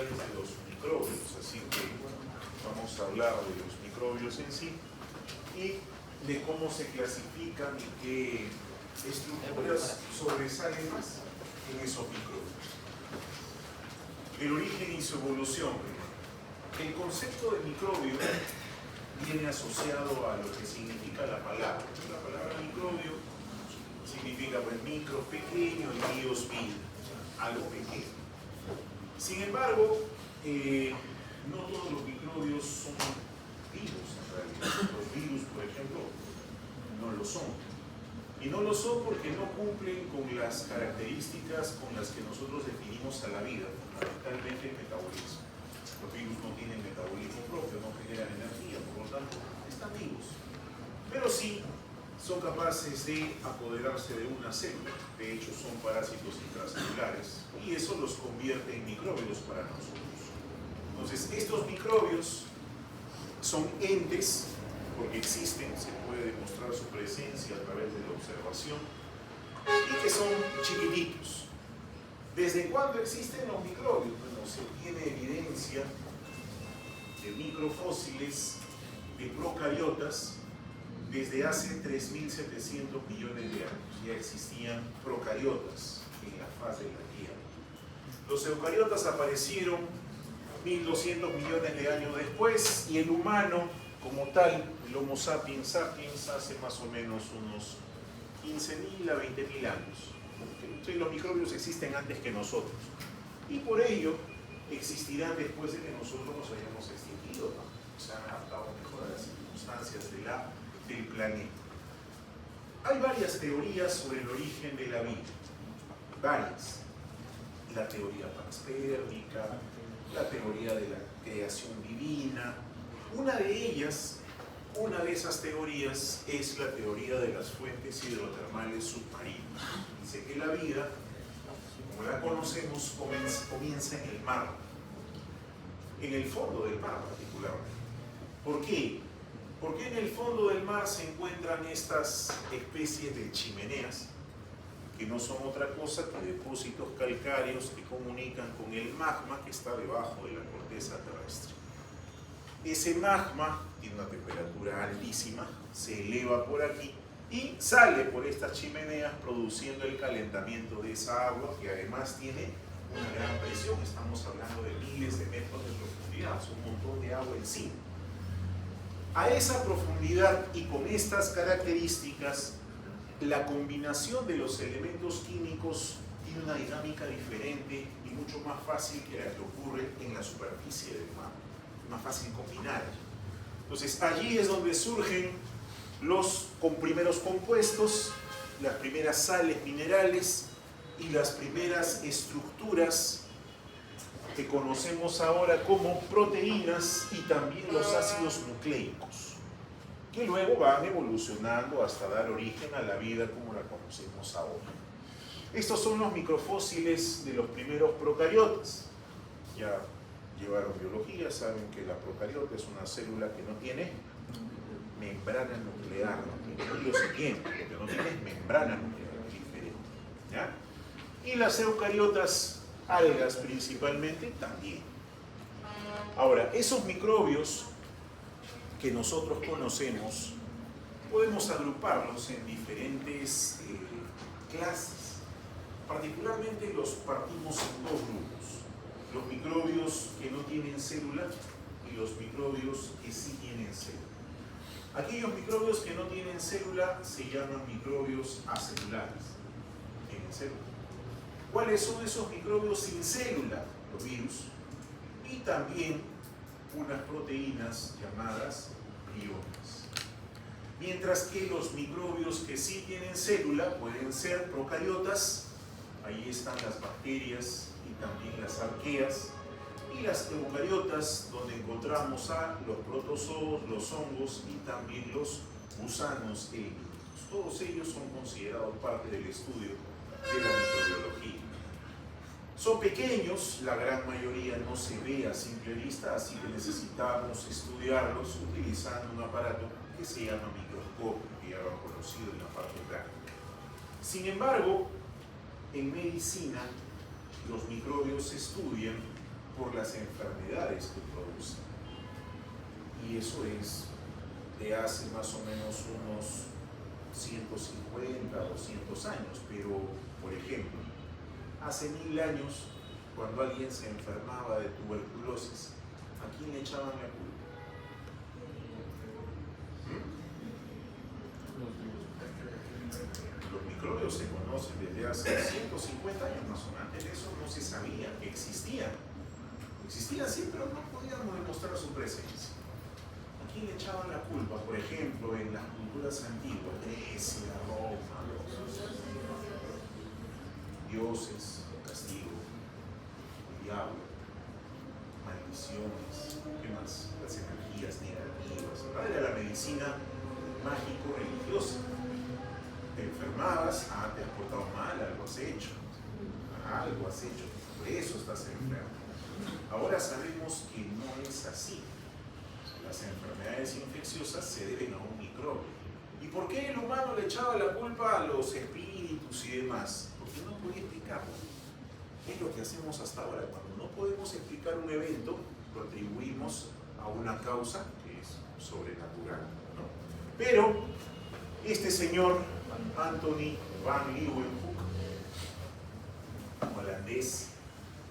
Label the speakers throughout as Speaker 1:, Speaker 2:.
Speaker 1: es de los microbios, así que vamos a hablar de los microbios en sí y de cómo se clasifican y qué estructuras sobresalen más en esos microbios. El origen y su evolución. El concepto de microbio viene asociado a lo que significa la palabra. La palabra microbio significa pues, micro, pequeño, y bios, vida, algo pequeño. Sin embargo, no todos los microbios son virus en realidad. Los virus, por ejemplo, no lo son. Y no lo son porque no cumplen con las características con las que nosotros definimos a la vida, fundamentalmente el metabolismo. Los virus no tienen metabolismo propio, no generan energía, por lo tanto, están vivos. Pero sí son capaces de apoderarse de una célula. De hecho, son parásitos intracelulares y eso los convierte en microbios para nosotros. Entonces, estos microbios son entes porque existen, se puede demostrar su presencia a través de la observación, y que son chiquititos. ¿Desde cuándo existen los microbios? Bueno, se tiene evidencia de microfósiles de procariotas desde hace 3.700 millones de años. Ya existían procariotas en la faz de la Tierra. Los eucariotas aparecieron 1.200 millones de años después y el humano como tal, el Homo sapiens sapiens, hace más o menos unos 15.000 a 20.000 años. Entonces los microbios existen antes que nosotros y por ello existirán después de que nosotros nos hayamos extinguido, ¿no? Se han adaptado mejor a las circunstancias del planeta. Hay varias teorías sobre el origen de la vida, varias. La teoría panspermia, la teoría de la creación divina. Una de esas teorías es la teoría de las fuentes hidrotermales submarinas. Dice que la vida, como la conocemos, comienza en el mar, en el fondo del mar particularmente. ¿Por qué? Porque en el fondo del mar se encuentran estas especies de chimeneas, que no son otra cosa que depósitos calcáreos que comunican con el magma que está debajo de la corteza terrestre. Ese magma tiene una temperatura altísima, se eleva por aquí y sale por estas chimeneas produciendo el calentamiento de esa agua que además tiene una gran presión. Estamos hablando de miles de metros de profundidad, es un montón de agua encima. A esa profundidad y con estas características, la combinación de los elementos químicos tiene una dinámica diferente y mucho más fácil que la que ocurre en la superficie del mar. Más fácil combinar. Entonces allí es donde surgen los primeros compuestos, las primeras sales minerales y las primeras estructuras que conocemos ahora como proteínas y también los ácidos nucleicos, que luego van evolucionando hasta dar origen a la vida como la conocemos ahora. Estos son los microfósiles de los primeros procariotas. Ya llevaron biología, saben que la procariota es una célula que no tiene membrana nuclear, no tiene lo siguiente, lo que no tiene es membrana nuclear, diferente, ¿ya? Y las eucariotas, algas principalmente, también. Ahora, esos microbios que nosotros conocemos, podemos agruparlos en diferentes clases. Particularmente los partimos en dos grupos. Los microbios que no tienen célula y los microbios que sí tienen célula. Aquellos microbios que no tienen célula se llaman microbios acelulares. Tienen célula. ¿Cuáles son esos microbios sin célula? Los virus. Y también unas proteínas llamadas priones. Mientras que los microbios que sí tienen célula pueden ser procariotas. Ahí están las bacterias y también las arqueas, y las eucariotas, donde encontramos a los protozoos, los hongos y también los gusanos e híbridos. Todos ellos son considerados parte del estudio de la microbiología. Son pequeños, la gran mayoría no se ve a simple vista, así que necesitamos estudiarlos utilizando un aparato que se llama microscopio, que ya lo han conocido en la parte práctica. Sin embargo, en medicina, los microbios se estudian por las enfermedades que produce. Y eso es de hace más o menos unos 150, 200 años. Pero, por ejemplo, hace 1000 años, cuando alguien se enfermaba de tuberculosis, ¿a quién le echaban la culpa? Los microbios se conocen desde hace 150 años más o menos. Antes de eso no se sabía que existían. Existían sí, pero no podíamos demostrar su presencia. ¿A quién le echaban la culpa? Por ejemplo, en las culturas antiguas, Grecia, Roma, dioses, castigo, el diablo, maldiciones, ¿qué más? Las energías negativas. Era la medicina mágico-religiosa. Te enfermabas, te has portado mal, algo has hecho, por eso estás enfermo. Ahora sabemos que no es así. Las enfermedades infecciosas se deben a un microbio. ¿Y por qué el humano le echaba la culpa a los espíritus y demás? Porque no podía explicarlo. Es lo que hacemos hasta ahora. Cuando no podemos explicar un evento, lo atribuimos a una causa que es sobrenatural, ¿no? Pero este señor Anthony van Leeuwenhoek, holandés,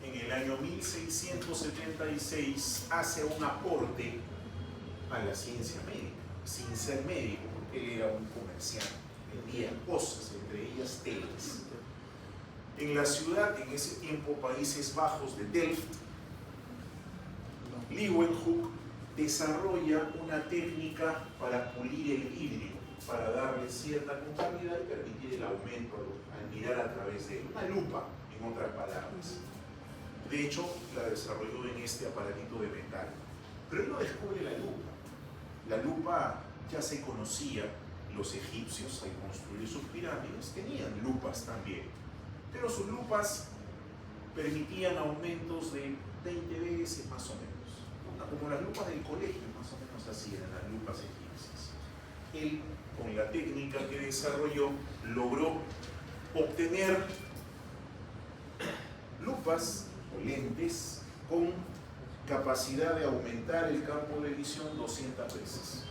Speaker 1: en el año 1676 hace un aporte a la ciencia médica, sin ser médico, porque él era un comerciante, vendía cosas, entre ellas telas. En la ciudad, en ese tiempo, Países Bajos de Delft, Leeuwenhoek desarrolla una técnica para pulir el vidrio, para darle cierta conformidad y permitir el aumento al mirar a través de él. Una lupa, en otras palabras. De hecho, la desarrolló en este aparatito de metal. Pero él no descubre la lupa. La lupa ya se conocía, los egipcios al construir sus pirámides tenían lupas también. Pero sus lupas permitían aumentos de 20 veces más o menos. Como las lupas del colegio, más o menos así eran las lupas egipcias. Él, con la técnica que desarrolló, logró obtener lupas o lentes con capacidad de aumentar el campo de visión 200 veces.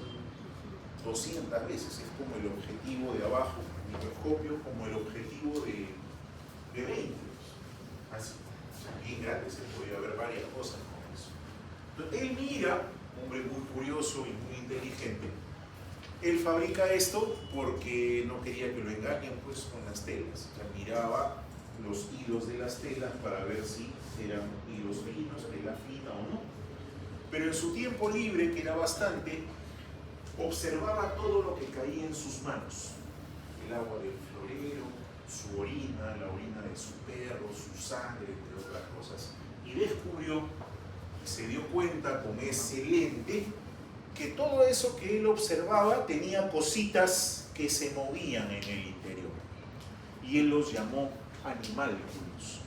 Speaker 1: 200 veces es como el objetivo de abajo, el microscopio, como el objetivo de 20. Así, bien grande, se podía ver varias cosas con eso. Entonces, él mira, hombre muy curioso y muy inteligente, él fabrica esto porque no quería que lo engañen pues con las telas. O sea, miraba los hilos de las telas para ver si eran hilos finos, tela fina o no. Pero en su tiempo libre, que era bastante, observaba todo lo que caía en sus manos. El agua del florero, su orina, la orina de su perro, su sangre, entre otras cosas. Y descubrió, se dio cuenta con ese lente, que todo eso que él observaba tenía cositas que se movían en el interior. Y él los llamó animálculos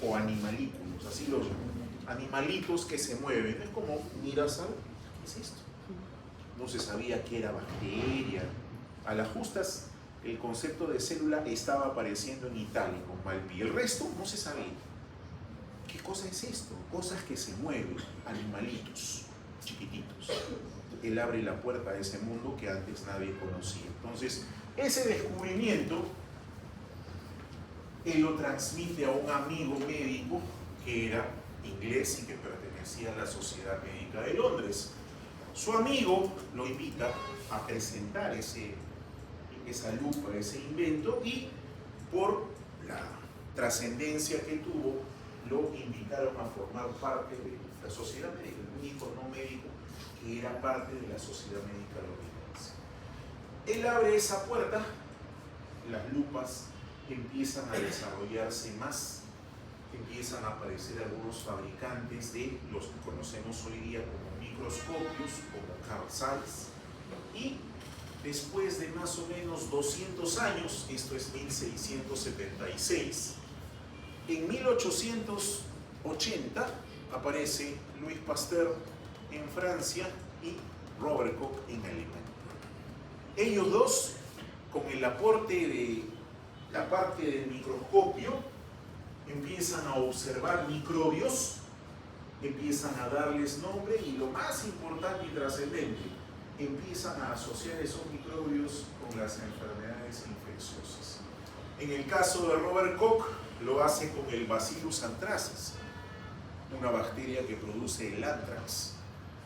Speaker 1: o animalículos, así los llamó. Animalitos que se mueven. Es como, miras algo, ¿qué es esto? No se sabía que era bacteria. A las justas, el concepto de célula estaba apareciendo en Italia con Malpi. El resto no se sabía. ¿Qué cosa es esto? Cosas que se mueven, animalitos chiquititos. Él abre la puerta a ese mundo que antes nadie conocía. Entonces, ese descubrimiento, él lo transmite a un amigo médico que era inglés y que pertenecía a la Sociedad Médica de Londres. Su amigo lo invita a presentar esa lupa, ese invento, y por la trascendencia que tuvo, lo invitaron a formar parte de la Sociedad Médica, el único no médico que era parte de la Sociedad Médica londinense. Él abre esa puerta, las lupas empiezan a desarrollarse más, empiezan a aparecer algunos fabricantes de los que conocemos hoy día como microscopios, como Carl Zeiss, y después de más o menos 200 años, esto es 1676, en 1880 aparece Louis Pasteur en Francia y Robert Koch en Alemania. Ellos dos, con el aporte de la parte del microscopio, empiezan a observar microbios empiezan a darles nombre y lo más importante y trascendente, empiezan a asociar esos microbios con las enfermedades infecciosas. En el caso de Robert Koch, lo hace con el Bacillus anthracis, una bacteria que produce el anthrax.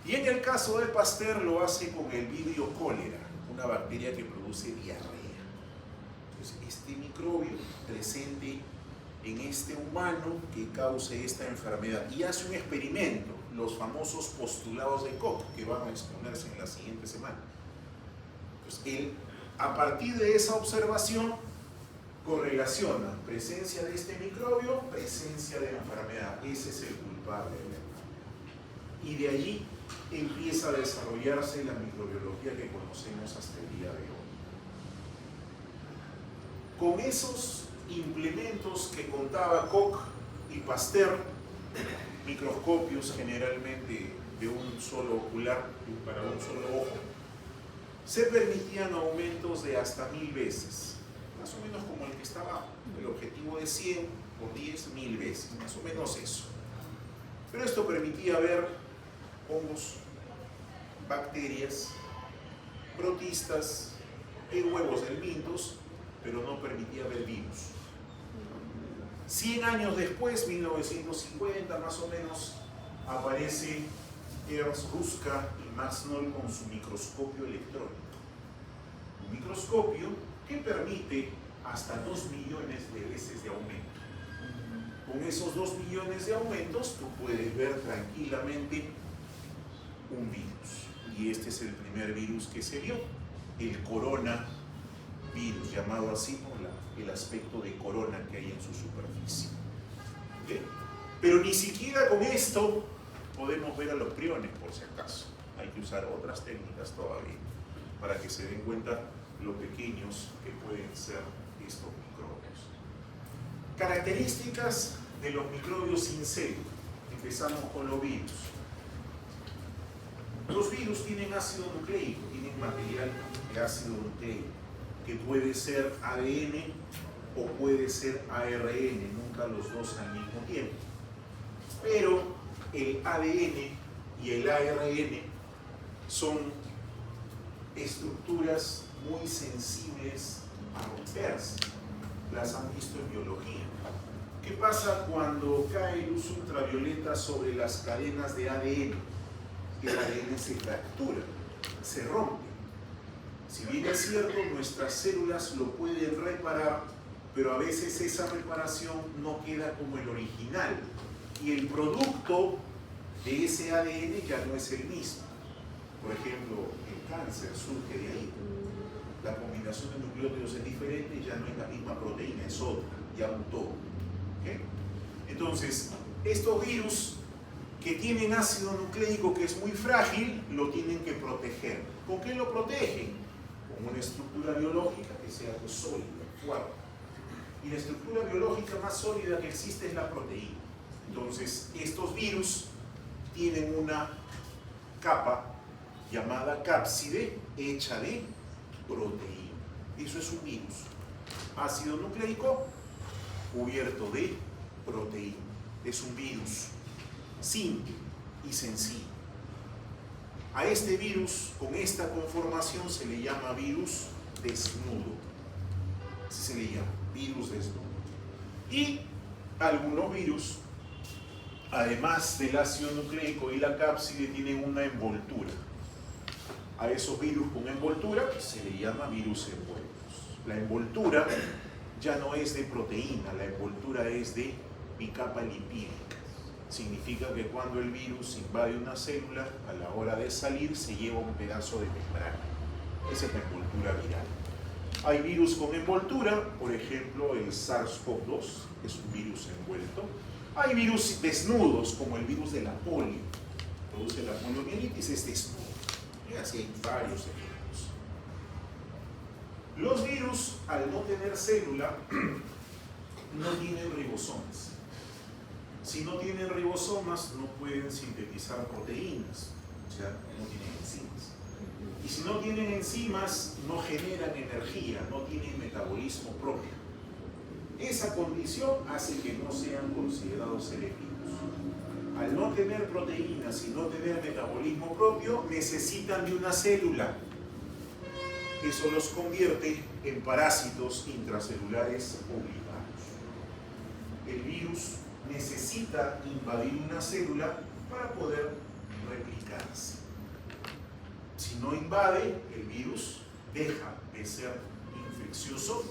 Speaker 1: Y en el caso de Pasteur lo hace con el Vibrio cholera, una bacteria que produce diarrea. Entonces, este microbio presente en este humano que cause esta enfermedad y hace un experimento, los famosos postulados de Koch, que van a exponerse en la siguiente semana. Entonces, él, a partir de esa observación, correlaciona presencia de este microbio, presencia de la enfermedad. Ese es el culpable de la enfermedad. Y de allí empieza a desarrollarse la microbiología que conocemos hasta el día de hoy. Con esos implementos que contaba Koch y Pasteur, microscopios generalmente de un solo ocular para un solo ojo, se permitían aumentos de hasta 1000 veces, más o menos como el que está abajo. El objetivo de 100 por 10, 1000 veces, más o menos eso. Pero esto permitía ver hongos, bacterias, protistas y huevos helmintos, pero no permitía ver virus. 100 años después, 1950 más o menos, aparece Ernst Ruska y Max Noll con su microscopio electrónico. Un microscopio que permite hasta 2 millones de veces de aumento. Con esos 2 millones de aumentos tú puedes ver tranquilamente un virus. Y este es el primer virus que se vio, el coronavirus, llamado así por el aspecto de corona que hay en su superficie. ¿Okay? Pero ni siquiera con esto podemos ver a los priones, por si acaso. Hay que usar otras técnicas todavía para que se den cuenta lo pequeños que pueden ser estos microbios. Características de los microbios sin célula. Empezamos con los virus. Los virus tienen ácido nucleico, tienen material de ácido nucleico, que puede ser ADN o puede ser ARN, nunca los dos al mismo tiempo. Pero el ADN y el ARN son estructuras muy sensibles a romperse. Las han visto en biología. ¿Qué pasa cuando cae luz ultravioleta sobre las cadenas de ADN? El ADN se fractura, se rompe. Si bien es cierto, nuestras células lo pueden reparar, pero a veces esa reparación no queda como el original. Y el producto de ese ADN ya no es el mismo. Por ejemplo, el cáncer surge de ahí. La combinación de nucleótidos es diferente, ya no es la misma proteína, es otra, ya mutó. ¿Okay? Entonces, estos virus que tienen ácido nucleico que es muy frágil, lo tienen que proteger. ¿Con qué lo protegen? Con una estructura biológica que sea sólida, fuerte. Y la estructura biológica más sólida que existe es la proteína. Entonces, estos virus tienen una capa llamada cápside hecha de proteína. Eso es un virus. Ácido nucleico cubierto de proteína. Es un virus simple y sencillo. A este virus, con esta conformación, se le llama virus desnudo. Así se le llama, virus desnudo. Y algunos virus, además del ácido nucleico y la cápside, tienen una envoltura. A esos virus con envoltura se le llama virus envueltos. La envoltura ya no es de proteína, la envoltura es de bicapa lipídica. Significa que cuando el virus invade una célula, a la hora de salir se lleva un pedazo de membrana. Esa es la envoltura viral. Hay virus con envoltura, por ejemplo el SARS-CoV-2, que es un virus envuelto. Hay virus desnudos, como el virus de la polio. Produce la poliomielitis, es desnudo. Y así hay varios ejemplos. Los virus, al no tener célula, no tienen ribosomas. Si no tienen ribosomas, no pueden sintetizar proteínas, o sea, no tienen enzimas. Y si no tienen enzimas, no generan energía, no tienen metabolismo propio. Esa condición hace que no sean considerados seres vivos. al no tener proteínas y no tener metabolismo propio, necesitan de una célula. Eso los convierte en parásitos intracelulares obligados. El virus necesita invadir una célula para poder replicarse. Si no invade, el virus deja de ser infeccioso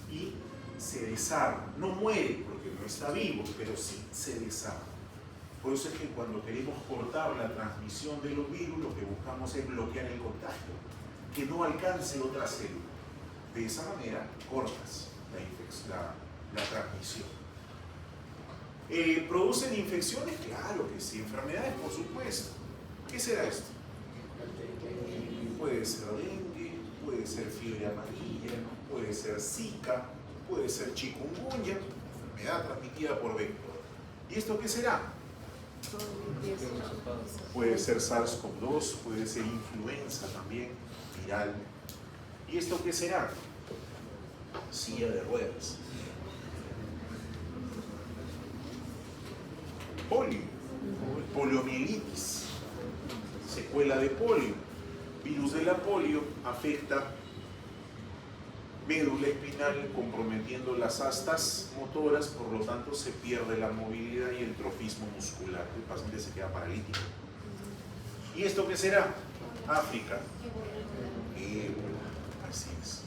Speaker 1: y se desarma. No muere porque no está vivo, pero sí se desarma. Por eso es que cuando queremos cortar la transmisión de los virus, lo que buscamos es bloquear el contagio, que no alcance otra célula. De esa manera cortas la transmisión. ¿Producen infecciones? Claro que sí. Enfermedades, por supuesto. ¿Qué será esto? Puede ser dengue, puede ser fiebre amarilla, puede ser Zika, puede ser chikungunya, enfermedad transmitida por vector. ¿Y esto qué será? Puede ser SARS-CoV-2, puede ser influenza también, viral. ¿Y esto qué será? Silla de ruedas. Polio, poliomielitis, secuela de polio. Virus de la polio afecta médula espinal, comprometiendo las astas motoras, por lo tanto se pierde la movilidad y el trofismo muscular. El paciente se queda paralítico. ¿Y esto qué será? África. Ébola, así es.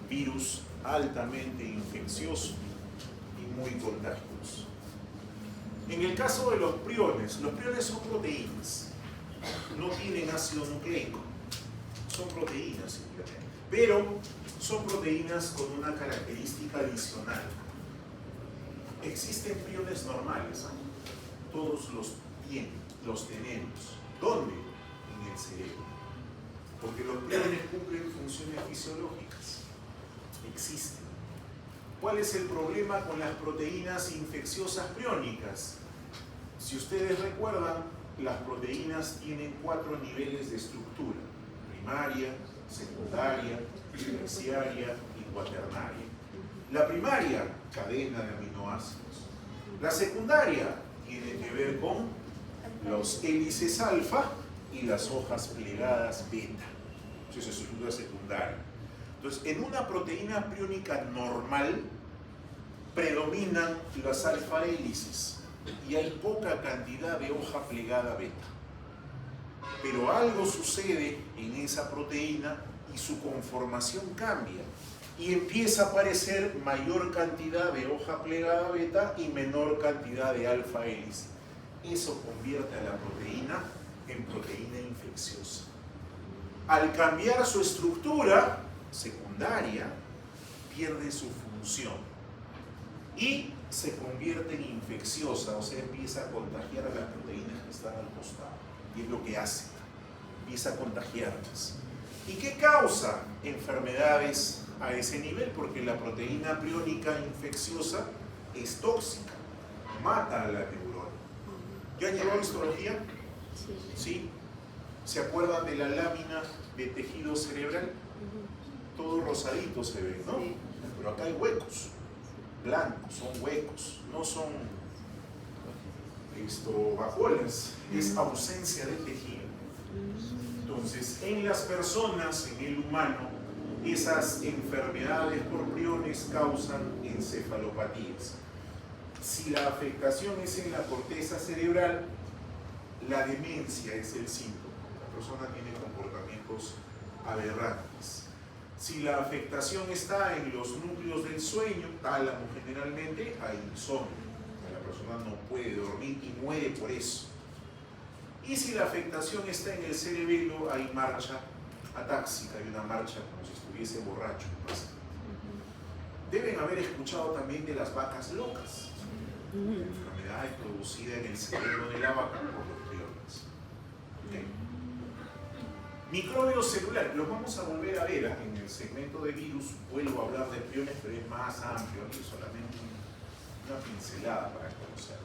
Speaker 1: Virus altamente infeccioso y muy contagioso. En el caso de los priones son proteínas, no tienen ácido nucleico, son proteínas simplemente, pero son proteínas con una característica adicional. Existen priones normales, todos los tenemos. ¿Dónde? En el cerebro. Porque los priones cumplen funciones fisiológicas, existen. ¿Cuál es el problema con las proteínas infecciosas priónicas? Si ustedes recuerdan, las proteínas tienen 4 niveles de estructura: primaria, secundaria, terciaria y cuaternaria. La primaria, cadena de aminoácidos. La secundaria tiene que ver con los hélices alfa y las hojas plegadas beta. Esa es su estructura secundaria. Entonces, en una proteína priónica normal predominan las alfa hélices y hay poca cantidad de hoja plegada beta. Pero algo sucede en esa proteína y su conformación cambia y empieza a aparecer mayor cantidad de hoja plegada beta y menor cantidad de alfa hélice. Eso convierte a la proteína en proteína infecciosa. Al cambiar su estructura secundaria, pierde su función y se convierte en infecciosa, o sea, empieza a contagiar a las proteínas que están al costado. Y es lo que hace, empieza a contagiarlas. ¿Y qué causa enfermedades a ese nivel? Porque la proteína priónica infecciosa es tóxica, mata a la neurona. ¿Ya han llevado histología? Sí. ¿Se acuerdan de la lámina de tejido cerebral? Todo rosadito se ve, ¿no? Pero acá hay huecos, blancos, son huecos, no son vacuolas, es ausencia de tejido. Entonces, en las personas, en el humano, esas enfermedades por priones causan encefalopatías. Si la afectación es en la corteza cerebral, la demencia es el síntoma. La persona tiene comportamientos aberrantes. Si la afectación está en los núcleos del sueño, tálamo generalmente, hay insomnio. La persona no puede dormir y muere por eso. Y si la afectación está en el cerebelo, hay marcha atáxica, hay una marcha como si estuviese borracho. Deben haber escuchado también de las vacas locas. Enfermedad producida en el cerebro de la vaca por los priones. ¿Okay? Microbios celulares, los vamos a volver a ver en el segmento de virus. Vuelvo a hablar de priones, pero es más amplio, aquí solamente una pincelada para conocer.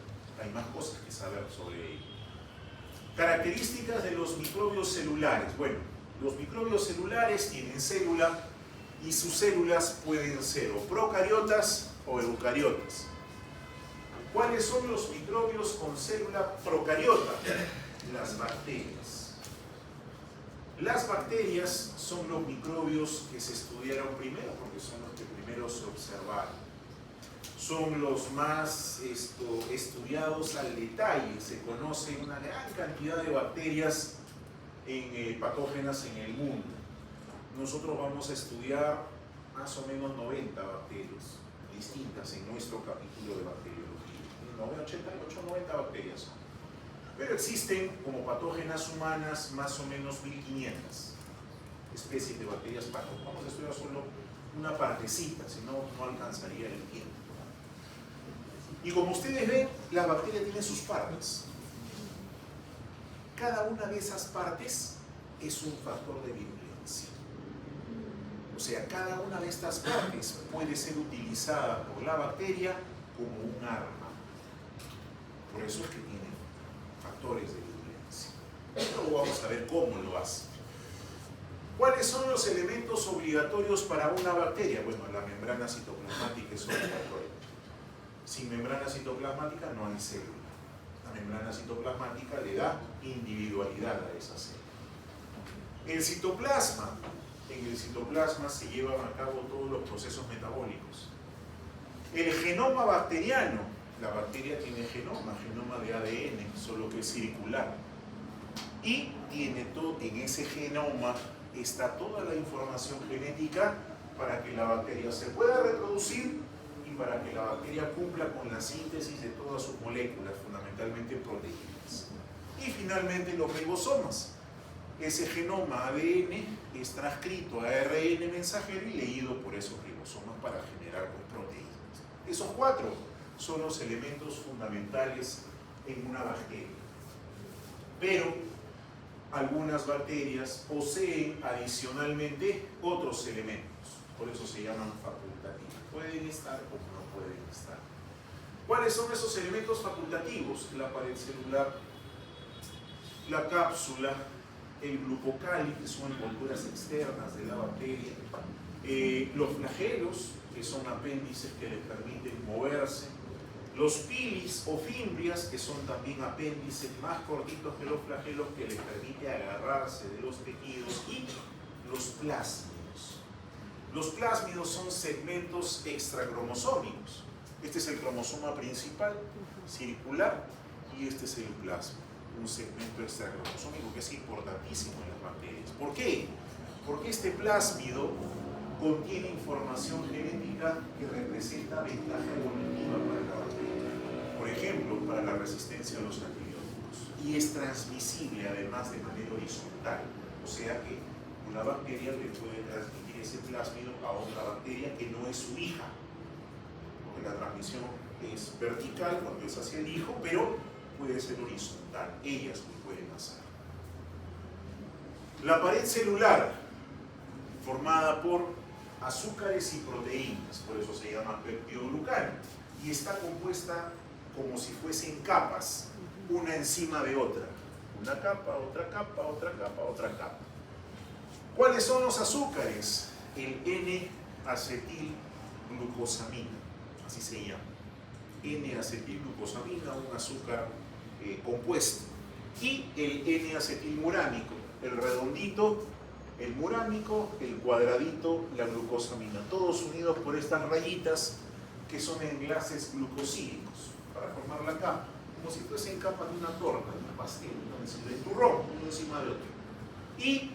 Speaker 1: Hay más cosas que saber sobre ello. Características de los microbios celulares. Bueno, los microbios celulares tienen célula y sus células pueden ser o procariotas o eucariotas. ¿Cuáles son los microbios con célula procariota? Las bacterias. Las bacterias son los microbios que se estudiaron primero porque son los que primero se observaron. Son los más estudiados al detalle. Se conoce una gran cantidad de bacterias patógenas en el mundo. Nosotros vamos a estudiar más o menos 90 bacterias distintas en nuestro capítulo de bacteriología. 88, 90 bacterias son. Pero existen como patógenas humanas más o menos 1500 especies de bacterias patógenas. Vamos a estudiar solo una partecita, si no, no alcanzaría el tiempo. Y como ustedes ven, la bacteria tiene sus partes. Cada una de esas partes es un factor de virulencia. O sea, cada una de estas partes puede ser utilizada por la bacteria como un arma. Por eso es que tiene factores de virulencia. Luego vamos a ver cómo lo hace. ¿Cuáles son los elementos obligatorios para una bacteria? Bueno, la membrana citoplasmática es obligatoria. Sin membrana citoplasmática no hay célula. La membrana citoplasmática le da individualidad a esa célula. El citoplasma, en el citoplasma se llevan a cabo todos los procesos metabólicos. El genoma bacteriano, la bacteria tiene genoma de ADN, solo que es circular. Y tiene todo, en ese genoma está toda la información genética para que la bacteria se pueda reproducir y para que la bacteria cumpla con la síntesis de todas sus moléculas, fundamentalmente proteínas. Y finalmente los ribosomas. Ese genoma ADN es transcrito a ARN mensajero y leído por esos ribosomas para generar proteínas. Esos 4 son los elementos fundamentales en una bacteria. Pero algunas bacterias poseen adicionalmente otros elementos, por eso se llaman facultativos. Pueden estar como no pueden estar. ¿Cuáles son esos elementos facultativos? La pared celular, la cápsula, el glucocali, que son envolturas externas de la bacteria, los flagelos, que son apéndices que le permiten moverse, los pilis o fimbrias, que son también apéndices más cortitos que los flagelos, que les permite agarrarse de los tejidos, y los plásmidos. Los plásmidos son segmentos extracromosómicos. Este es el cromosoma principal, circular, y este es el plasma, un segmento extracromosómico que es importantísimo en las bacterias. ¿Por qué? Porque este plásmido contiene información genética que representa ventaja evolutiva para la bacteria. Por ejemplo, para la resistencia a los antibióticos. Y es transmisible además de manera horizontal. O sea que una bacteria le puede transmitir ese plásmido a otra bacteria que no es su hija. Porque la transmisión es vertical cuando es hacia el hijo, pero puede ser horizontal. Ellas lo pueden hacer. La pared celular, formada por azúcares y proteínas, por eso se llama peptidoglucano, y está compuesta como si fuesen capas, una encima de otra. Una capa, otra capa, otra capa, otra capa. ¿Cuáles son los azúcares? El N-acetilglucosamina, así se llama. N-acetilglucosamina, un azúcar compuesto. Y el N-acetilmurámico, el redondito, el murámico, el cuadradito, la glucosamina, todos unidos por estas rayitas que son enlaces glucosídicos para formar la capa, como si fuesen capas de una torta, de un pastel, de turrón, uno encima de otro. Y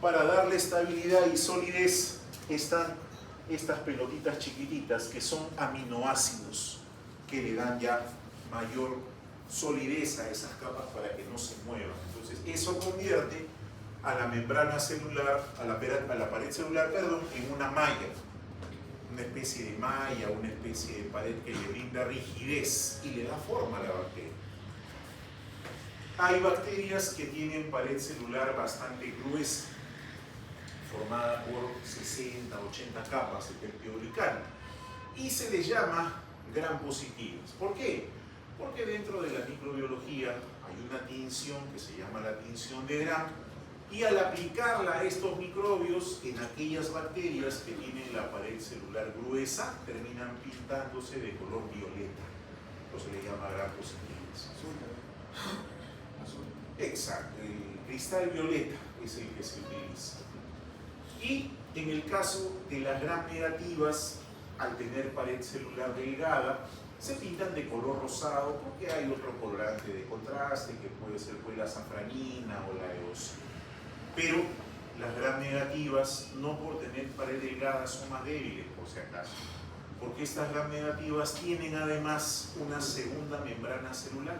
Speaker 1: para darle estabilidad y solidez están estas pelotitas chiquititas que son aminoácidos que le dan ya mayor solidez a esas capas para que no se muevan. Entonces eso convierte a la membrana celular, a la pared celular, perdón, en una malla, una especie de malla, una especie de pared que le brinda rigidez y le da forma a la bacteria. Hay bacterias que tienen pared celular bastante gruesa, formada por 60, 80 capas de peptidoglicano, y se les llama gram positivas. ¿Por qué? Porque dentro de la microbiología hay una tinción que se llama la tinción de Gram, y al aplicarla a estos microbios en aquellas bacterias que tienen la pared celular gruesa, terminan pintándose de color violeta. otro se le llama gram positivas. Exacto, el cristal violeta es el que se utiliza. Y en el caso de las gram negativas, al tener pared celular delgada, se pintan de color rosado porque hay otro colorante de contraste que puede ser pues, la safranina o la eosina. Pero las gram negativas, no por tener pared delgada, son más débiles por si acaso, porque estas gram negativas tienen además una segunda membrana celular.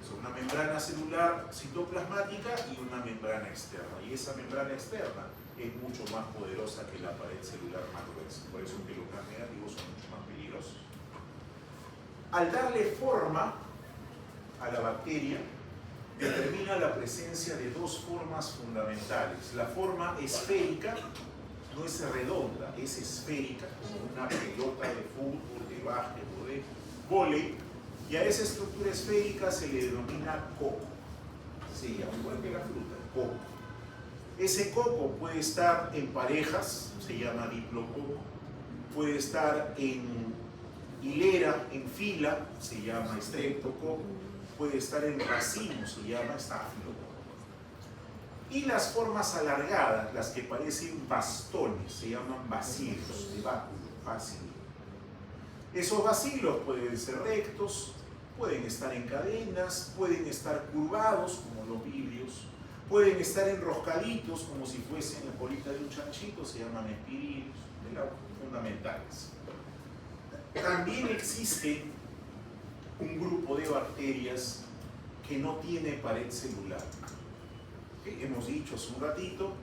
Speaker 1: Son una membrana celular citoplasmática y una membrana externa, y esa membrana externa es mucho más poderosa que la pared celular más gruesa, por eso que los gram negativos son mucho más peligrosos. Al darle forma a la bacteria, determina la presencia de dos formas fundamentales. La forma esférica no es redonda, es esférica, como una pelota de fútbol, de básquet o de vóley, y a esa estructura esférica se le denomina coco. Se llama igual que la fruta, coco. Ese coco puede estar en parejas, se llama diplococo, puede estar en hilera, en fila, se llama estreptococo, puede estar en racimo, se llama estafilococo. Y las formas alargadas, las que parecen bastones, se llaman bacilos, de báculo, bacilo. Esos bacilos pueden ser rectos, pueden estar en cadenas, pueden estar curvados, como los vidrios, pueden estar enroscaditos, como si fuesen la colita de un chanchito, se llaman espirilos, de las fundamentales. También existe un grupo de bacterias que no tiene pared celular. Hemos dicho hace un ratito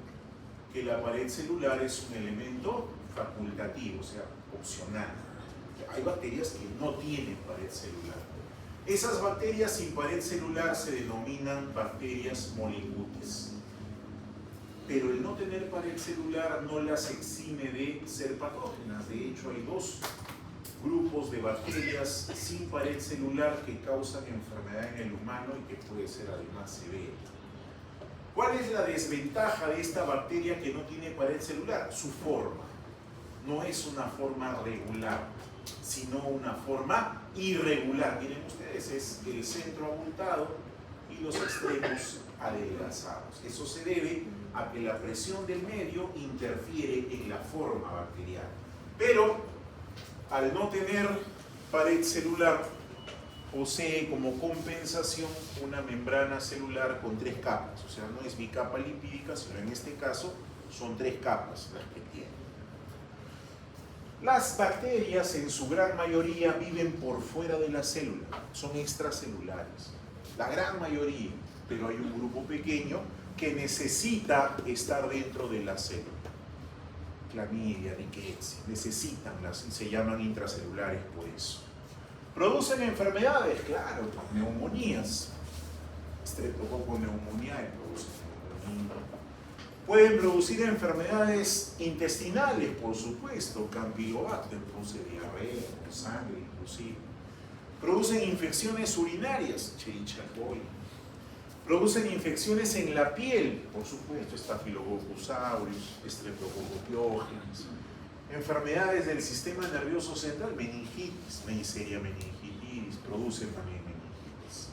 Speaker 1: que la pared celular es un elemento facultativo, o sea, opcional. Hay bacterias que no tienen pared celular. Esas bacterias sin pared celular se denominan bacterias molicutes. Pero el no tener pared celular no las exime de ser patógenas. De hecho, hay dos grupos de bacterias sin pared celular que causan enfermedad en el humano y que puede ser además severa. ¿Cuál es la desventaja de esta bacteria que no tiene pared celular? Su forma. No es una forma regular, sino una forma irregular. Miren ustedes, es el centro abultado y los extremos adelgazados. Eso se debe a que la presión del medio interfiere en la forma bacteriana. Pero al no tener pared celular, posee como compensación una membrana celular con 3 capas. O sea, no es bicapa lipídica, sino en este caso son 3 capas las que tiene. Las bacterias en su gran mayoría viven por fuera de la célula, son extracelulares. La gran mayoría, pero hay un grupo pequeño que necesita estar dentro de la célula. Clamidia, Rickettsia, necesitanlas y se llaman intracelulares por eso. ¿Producen enfermedades? Claro, neumonías. Streptococcus pneumoniae produce neumonía. Pueden producir enfermedades intestinales, por supuesto. Campylobacter produce diarrea, sangre inclusive. Producen infecciones urinarias, Escherichia coli. Producen infecciones en la piel, por supuesto, Staphylococcus aureus, Streptococcus pyogenes. Enfermedades del sistema nervioso central, meningitis, Neisseria meningitidis, producen también meningitis.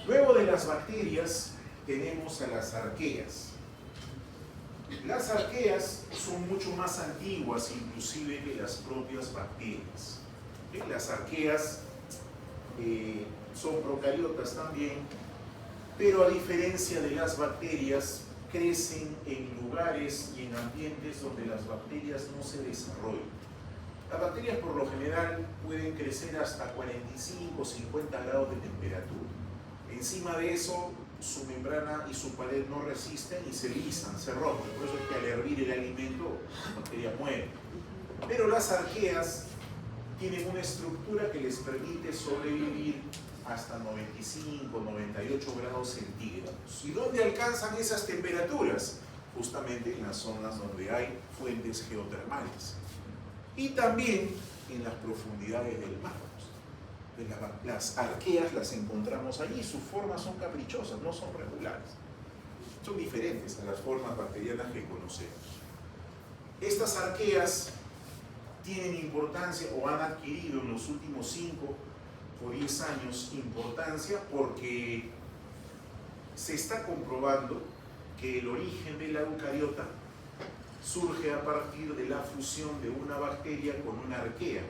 Speaker 1: Luego de las bacterias tenemos a las arqueas. Las arqueas son mucho más antiguas inclusive que las propias bacterias. Las arqueas son procariotas también, pero a diferencia de las bacterias, crecen en lugares y en ambientes donde las bacterias no se desarrollan. Las bacterias por lo general pueden crecer hasta 45 o 50 grados de temperatura. Encima de eso, su membrana y su pared no resisten y se lisan, se rompen. Por eso es que al hervir el alimento, la bacteria muere. Pero las arqueas tienen una estructura que les permite sobrevivir hasta 95, 98 grados centígrados. ¿Y dónde alcanzan esas temperaturas? Justamente en las zonas donde hay fuentes geotermales. Y también en las profundidades del mar. Las arqueas las encontramos allí, sus formas son caprichosas, no son regulares. Son diferentes a las formas bacterianas que conocemos. Estas arqueas tienen importancia o han adquirido en los últimos 5 o 10 años importancia porque se está comprobando que el origen de la eucariota surge a partir de la fusión de una bacteria con una arquea,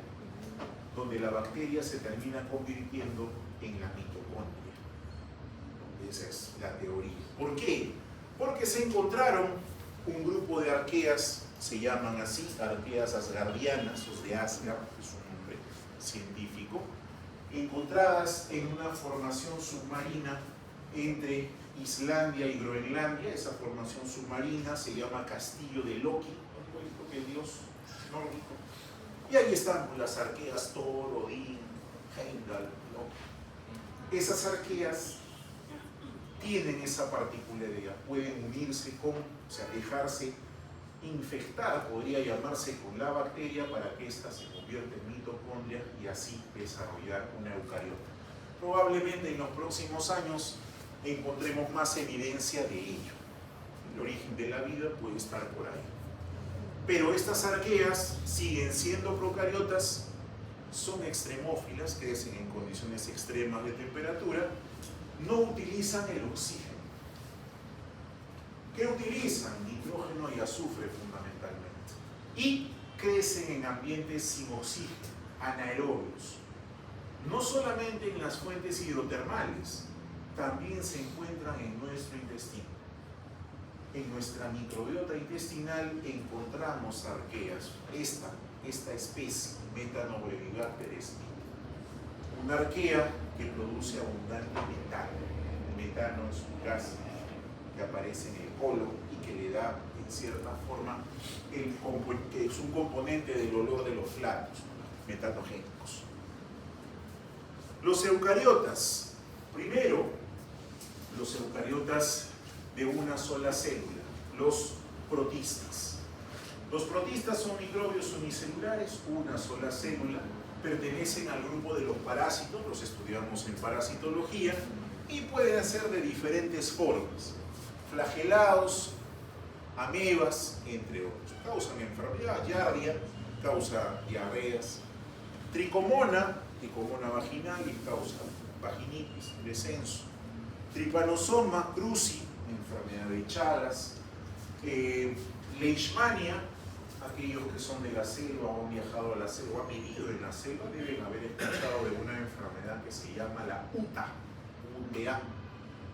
Speaker 1: donde la bacteria se termina convirtiendo en la mitocondria. Esa es la teoría. ¿Por qué? Porque se encontraron un grupo de arqueas, se llaman así, arqueas asgardianas, o de Asgard, que es un nombre científico, encontradas en una formación submarina entre Islandia y Groenlandia. Esa formación submarina se llama Castillo de Loki, el dios nórdico. Y ahí están las arqueas Thor, Odín, Heimdall, ¿no? Esas arqueas tienen esa particularidad, pueden unirse con, o sea, dejarse infectar, podría llamarse, con la bacteria para que ésta se convierta en mitocondria y así desarrollar una eucariota. Probablemente en los próximos años encontremos más evidencia de ello. El origen de la vida puede estar por ahí. Pero estas arqueas siguen siendo procariotas, son extremófilas, crecen en condiciones extremas de temperatura, no utilizan el oxígeno. ¿Qué utilizan? Nitrógeno y azufre fundamentalmente. Y crecen en ambientes sin oxígeno, anaerobios. No solamente en las fuentes hidrotermales, también se encuentran en nuestro intestino. En nuestra microbiota intestinal encontramos arqueas. Esta especie, Metanobrevibacter, una arquea que produce abundante metano. El metano es un gas que aparece en el colon y que le da, en cierta forma, que es un componente del olor de los flatos, metanogénicos. Los eucariotas. Primero, los eucariotas de una sola célula, los protistas. Los protistas son microbios unicelulares, una sola célula, pertenecen al grupo de los parásitos, los estudiamos en parasitología, y pueden ser de diferentes formas, flagelados, amebas, entre otros. Causan enfermedad, giardia, causa diarreas, tricomona vaginal y causa vaginitis, descenso, trypanosoma cruzi, enfermedad de Chagas, leishmania. Aquellos que son de la selva o han viajado a la selva o han vivido en la selva deben haber escuchado de una enfermedad que se llama la UTA.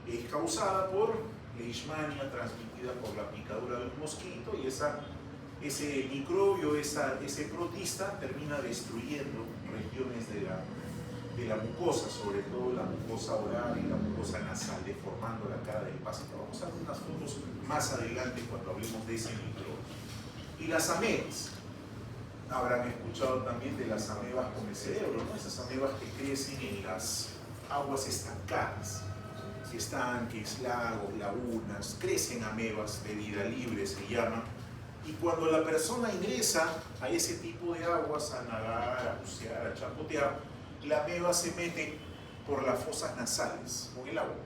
Speaker 1: Es causada por leishmania transmitida por la picadura de un mosquito y ese microbio, ese protista termina destruyendo regiones de la mucosa, sobre todo la mucosa oral y la mucosa nasal, deformando la cara del paciente. Vamos a ver unas fotos más adelante cuando hablemos de ese microbio. Y las amebas. Habrán escuchado también de las amebas con el cerebro, ¿no? Esas amebas que crecen en las aguas estancadas, estanques, lagos, lagunas, crecen amebas de vida libre, se llaman. Y cuando la persona ingresa a ese tipo de aguas, a nadar, a bucear, a chapotear, la ameba se mete por las fosas nasales con el agua.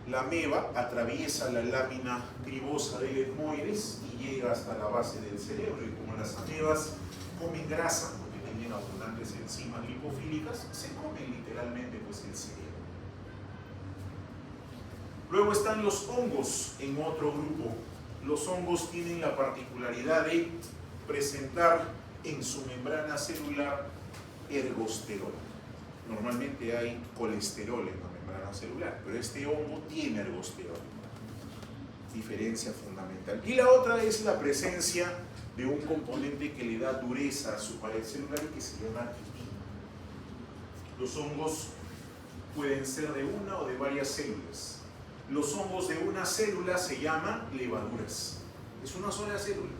Speaker 1: La ameba atraviesa la lámina cribosa del etmoides y llega hasta la base del cerebro. Y como las amebas comen grasa, porque tienen abundantes enzimas lipofílicas, se comen literalmente pues el cerebro. Luego están los hongos en otro grupo. Los hongos tienen la particularidad de presentar en su membrana celular ergosterol. Normalmente hay colesterol en la membrana celular, pero este hongo tiene ergosterol. Diferencia fundamental. Y la otra es la presencia de un componente que le da dureza a su pared celular y que se llama quitina. Los hongos pueden ser de una o de varias células. Los hongos de una célula se llaman levaduras. Es una sola célula,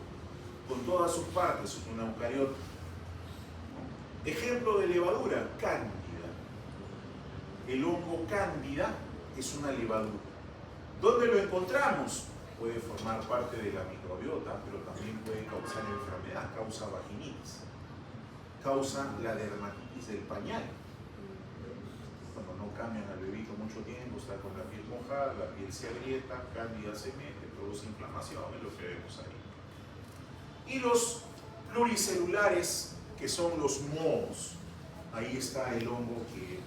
Speaker 1: con todas sus partes, una eucariota. Ejemplo de levadura, cándida. El hongo cándida es una levadura. ¿Dónde lo encontramos? Puede formar parte de la microbiota, pero también puede causar enfermedad, causa vaginitis, causa la dermatitis del pañal. Cuando no cambian al bebito mucho tiempo, está con la piel mojada, la piel se agrieta, cándida se mete, produce inflamación, es lo que vemos ahí. Y los Pluricelulares, que son los mohos. Ahí está el hongo que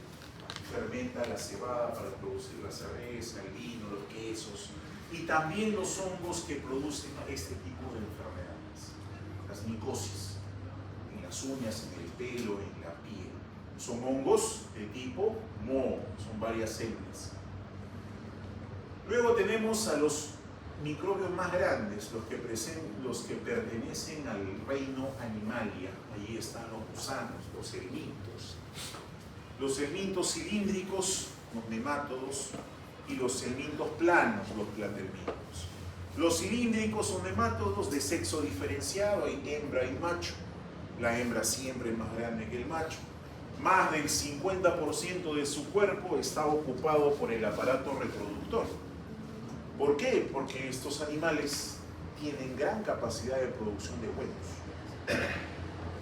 Speaker 1: fermenta la cebada para producir la cerveza, el vino, los quesos. Y también los hongos que producen este tipo de enfermedades. Las micosis, en las uñas, en el pelo, en la piel. Son hongos de tipo moho, son varias células. Luego tenemos a los microbios más grandes, los que pertenecen al reino Animalia. Allí están los gusanos, los helmintos. Los helmintos cilíndricos, los nemátodos, y los helmintos planos, los platelmintos. Los cilíndricos son nemátodos de sexo diferenciado, hay hembra y macho. La hembra siempre es más grande que el macho. Más del 50% de su cuerpo está ocupado por el aparato reproductor. ¿Por qué? Porque estos animales tienen gran capacidad de producción de huevos.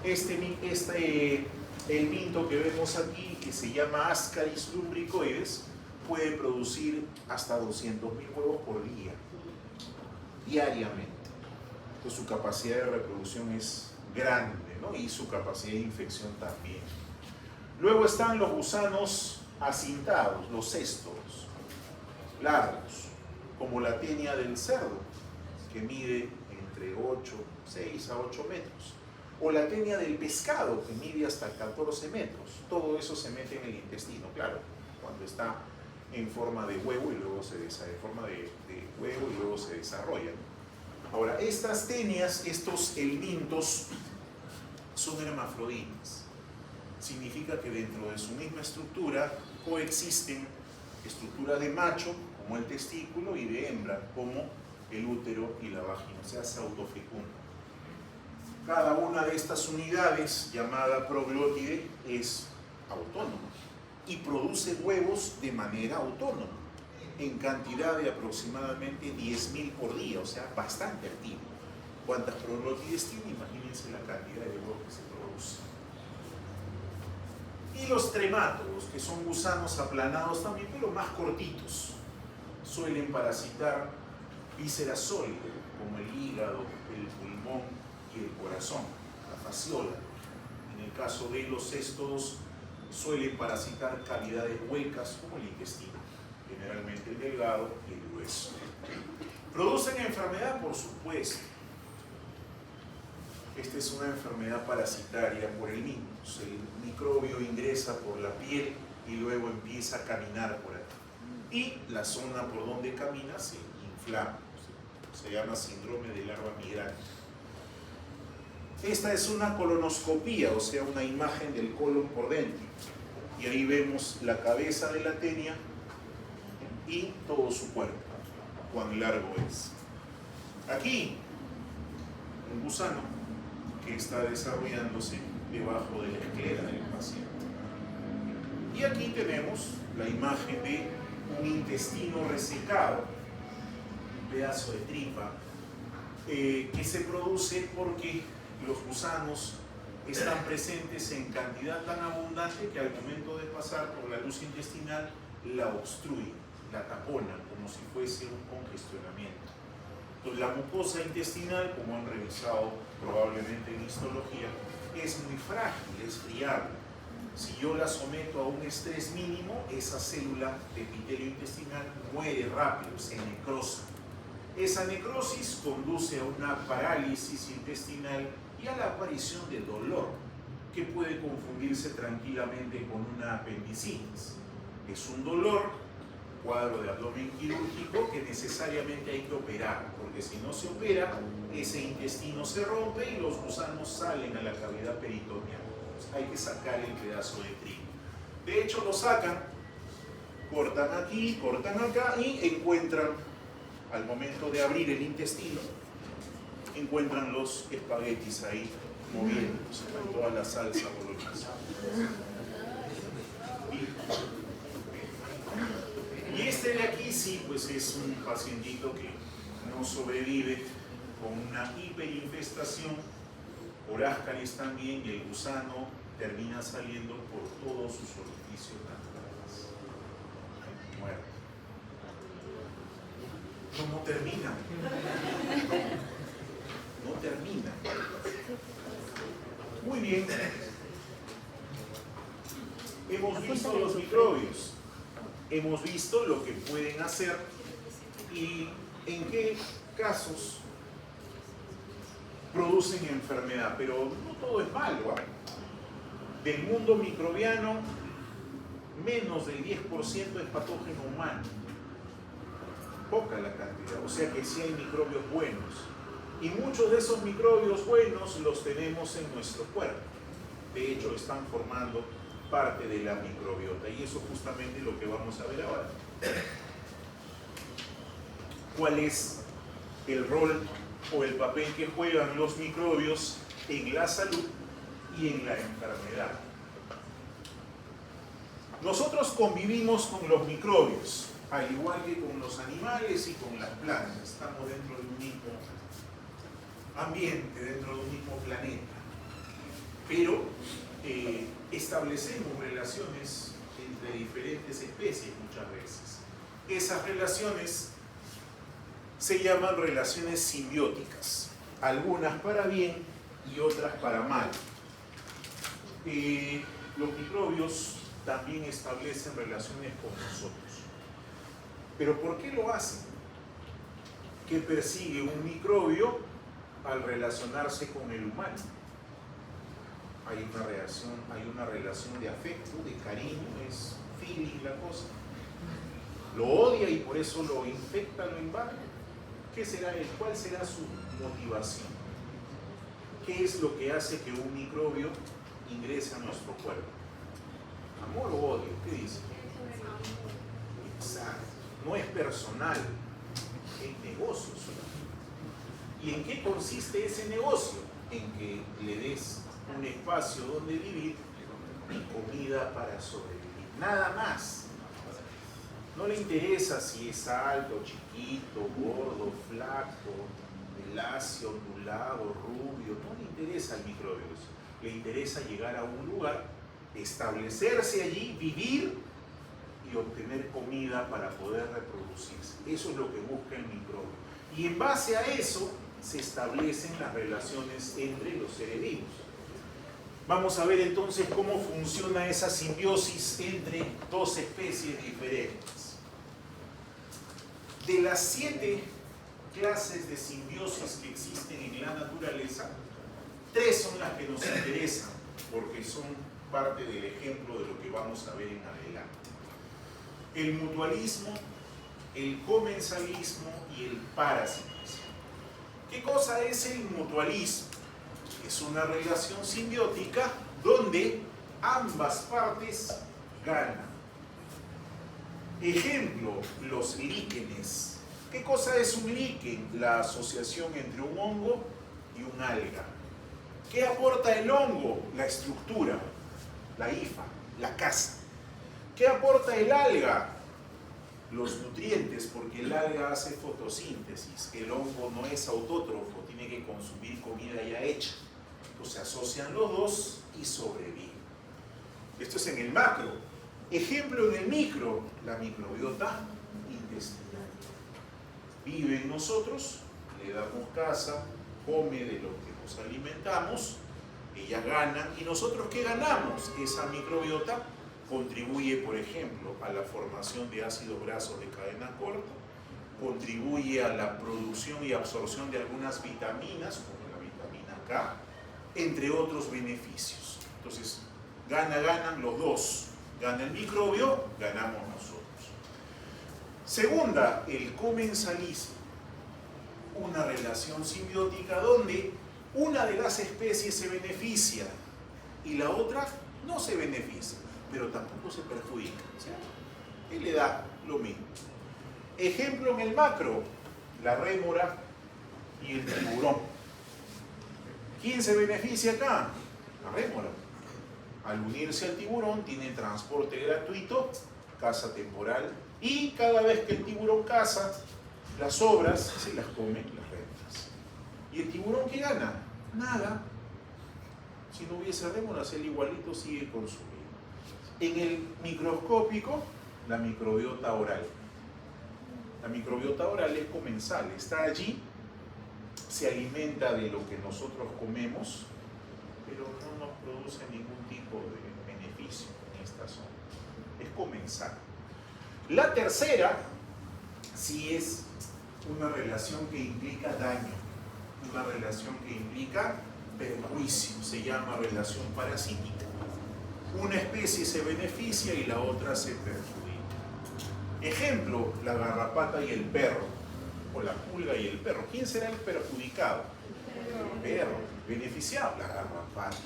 Speaker 1: Este helminto que vemos aquí, que se llama Ascaris lumbricoides, puede producir hasta 200.000 huevos por día, diariamente. Entonces su capacidad de reproducción es grande, ¿no? Y su capacidad de infección también. Luego están los gusanos acintados, los cestos, largos, como la tenia del cerdo, que mide entre 6 a 8 metros. O la tenia del pescado, que mide hasta 14 metros. Todo eso se mete en el intestino, claro, cuando está en forma de huevo y luego se desarrolla. Ahora, estas tenias, estos helmintos, son hermafroditas. Significa que dentro de su misma estructura coexisten estructuras de macho, como el testículo, y de hembra, como el útero y la vagina, o sea, se autofecunda. Cada una de estas unidades, llamada proglótide, es autónoma y produce huevos de manera autónoma, en cantidad de aproximadamente 10.000 por día, o sea, bastante activo. ¿Cuántas proglótides tiene? Imagínense la cantidad de huevos que se produce. Y los tremátodos, que son gusanos aplanados también, pero más cortitos. Suelen parasitar vísceras sólidas, como el hígado, el pulmón y el corazón, la fasciola. En el caso de los cestos, suelen parasitar cavidades huecas como el intestino, generalmente el delgado y el grueso. ¿Producen enfermedad? Por supuesto. Esta es una enfermedad parasitaria por el mismo. El microbio ingresa por la piel y luego empieza a caminar por ahí. Y la zona por donde camina se inflama. Se llama síndrome de larva migrante. Esta es una colonoscopía, o sea, una imagen del colon por dentro. Y ahí vemos la cabeza de la tenia y todo su cuerpo, cuán largo es. Aquí, un gusano que está desarrollándose debajo de la esclera del paciente. Y aquí tenemos la imagen de un intestino resecado, un pedazo de tripa, que se produce porque los gusanos están presentes en cantidad tan abundante que al momento de pasar por la luz intestinal la obstruyen, la taponan, como si fuese un congestionamiento. Entonces, la mucosa intestinal, como han revisado probablemente en histología, es muy frágil, es friable. Si yo la someto a un estrés mínimo, esa célula de epitelio intestinal muere rápido, se necrosa. Esa necrosis conduce a una parálisis intestinal y a la aparición de dolor, que puede confundirse tranquilamente con una apendicitis. Es un dolor, cuadro de abdomen quirúrgico, que necesariamente hay que operar, porque si no se opera, ese intestino se rompe y los gusanos salen a la cavidad peritoneal. Hay que sacar el pedazo de trigo. De hecho, lo sacan, cortan aquí, cortan acá y encuentran, al momento de abrir el intestino, encuentran los espaguetis ahí moviéndose con toda la salsa boloñesa. Y este de aquí sí, pues es un pacientito que no sobrevive con una hiperinfestación por Ascaris también, y el gusano termina saliendo por todos sus orificios naturales. Muerto. ¿Cómo termina? No termina. bien, hemos visto los microbios, hemos visto lo que pueden hacer y en qué casos producen enfermedad, pero no todo es malo, ¿eh? Del mundo microbiano, menos del 10% es patógeno humano. Poca la cantidad, o sea que sí hay microbios buenos. Y muchos de esos microbios buenos los tenemos en nuestro cuerpo. De hecho, están formando parte de la microbiota. Y eso justamente es lo que vamos a ver ahora. ¿Cuál es el rol o el papel que juegan los microbios en la salud y en la enfermedad? Nosotros convivimos con los microbios, al igual que con los animales y con las plantas. Estamos dentro de un mismo ambiente, dentro de un mismo planeta. Pero establecemos relaciones entre diferentes especies muchas veces. Esas relaciones se llaman relaciones simbióticas, algunas para bien y otras para mal. Los microbios también establecen relaciones con nosotros. ¿Pero por qué lo hacen? ¿Qué persigue un microbio al relacionarse con el humano? Hay una relación de afecto, de cariño, es feeling la cosa. Lo odia y por eso lo infecta, lo invade. ¿Qué será él? ¿Cuál será su motivación? ¿Qué es lo que hace que un microbio ingrese a nuestro cuerpo? ¿Amor o odio? ¿Qué dice? Exacto. No es personal, es negocio solamente. ¿Y en qué consiste ese negocio? En que le des un espacio donde vivir y comida para sobrevivir. Nada más. No le interesa si es alto, chiquito, gordo, flaco, lacio, ondulado, rubio. No le interesa al microbio eso. Le interesa llegar a un lugar, establecerse allí, vivir y obtener comida para poder reproducirse. Eso es lo que busca el microbio. Y en base a eso se establecen las relaciones entre los seres vivos. Vamos a ver entonces cómo funciona esa simbiosis entre dos especies diferentes. De las 7 clases de simbiosis que existen en la naturaleza, 3 son las que nos interesan, porque son parte del ejemplo de lo que vamos a ver en adelante. El mutualismo, el comensalismo y el parasitismo. ¿Qué cosa es el mutualismo? Es una relación simbiótica donde ambas partes ganan. Ejemplo, los líquenes. ¿Qué cosa es un líquen? La asociación entre un hongo y un alga. ¿Qué aporta el hongo? La estructura, la hifa, la casa. ¿Qué aporta el alga? Los nutrientes, porque el alga hace fotosíntesis. El hongo no es autótrofo, tiene que consumir comida ya hecha. Entonces se asocian los dos y sobreviven. Esto es en el macro. Ejemplo en el micro, la microbiota intestinal. Vive en nosotros, le damos casa, come de lo que nos alimentamos, ellas ganan. ¿Y nosotros qué ganamos? Esa microbiota contribuye, por ejemplo, a la formación de ácidos grasos de cadena corta, contribuye a la producción y absorción de algunas vitaminas, como la vitamina K, entre otros beneficios. Entonces, ganan los dos. Gana el microbio, ganamos nosotros. Segunda, el comensalismo. Una relación simbiótica donde una de las especies se beneficia y la otra no se beneficia, pero tampoco se perjudica. ¿Sí? Él le da lo mismo. Ejemplo en el macro, la rémora y el tiburón. ¿Quién se beneficia acá? La rémora. Al unirse al tiburón tiene transporte gratuito, caza temporal, y cada vez que el tiburón caza, las sobras se las comen las rémoras. ¿Y el tiburón qué gana? Nada. Si no hubiese rémoras, él igualito sigue consumiendo. En el microscópico, la microbiota oral. La microbiota oral es comensal, está allí, se alimenta de lo que nosotros comemos, pero no nos produce ningún tipo de beneficio en esta zona. Es comensal. La tercera sí es una relación que implica daño, una relación que implica perjuicio, se llama relación parasítica. Una especie se beneficia y la otra se perjudica. Ejemplo, la garrapata y el perro, o la pulga y el perro. ¿Quién será el perjudicado? El perro. Beneficiado, la garrapata,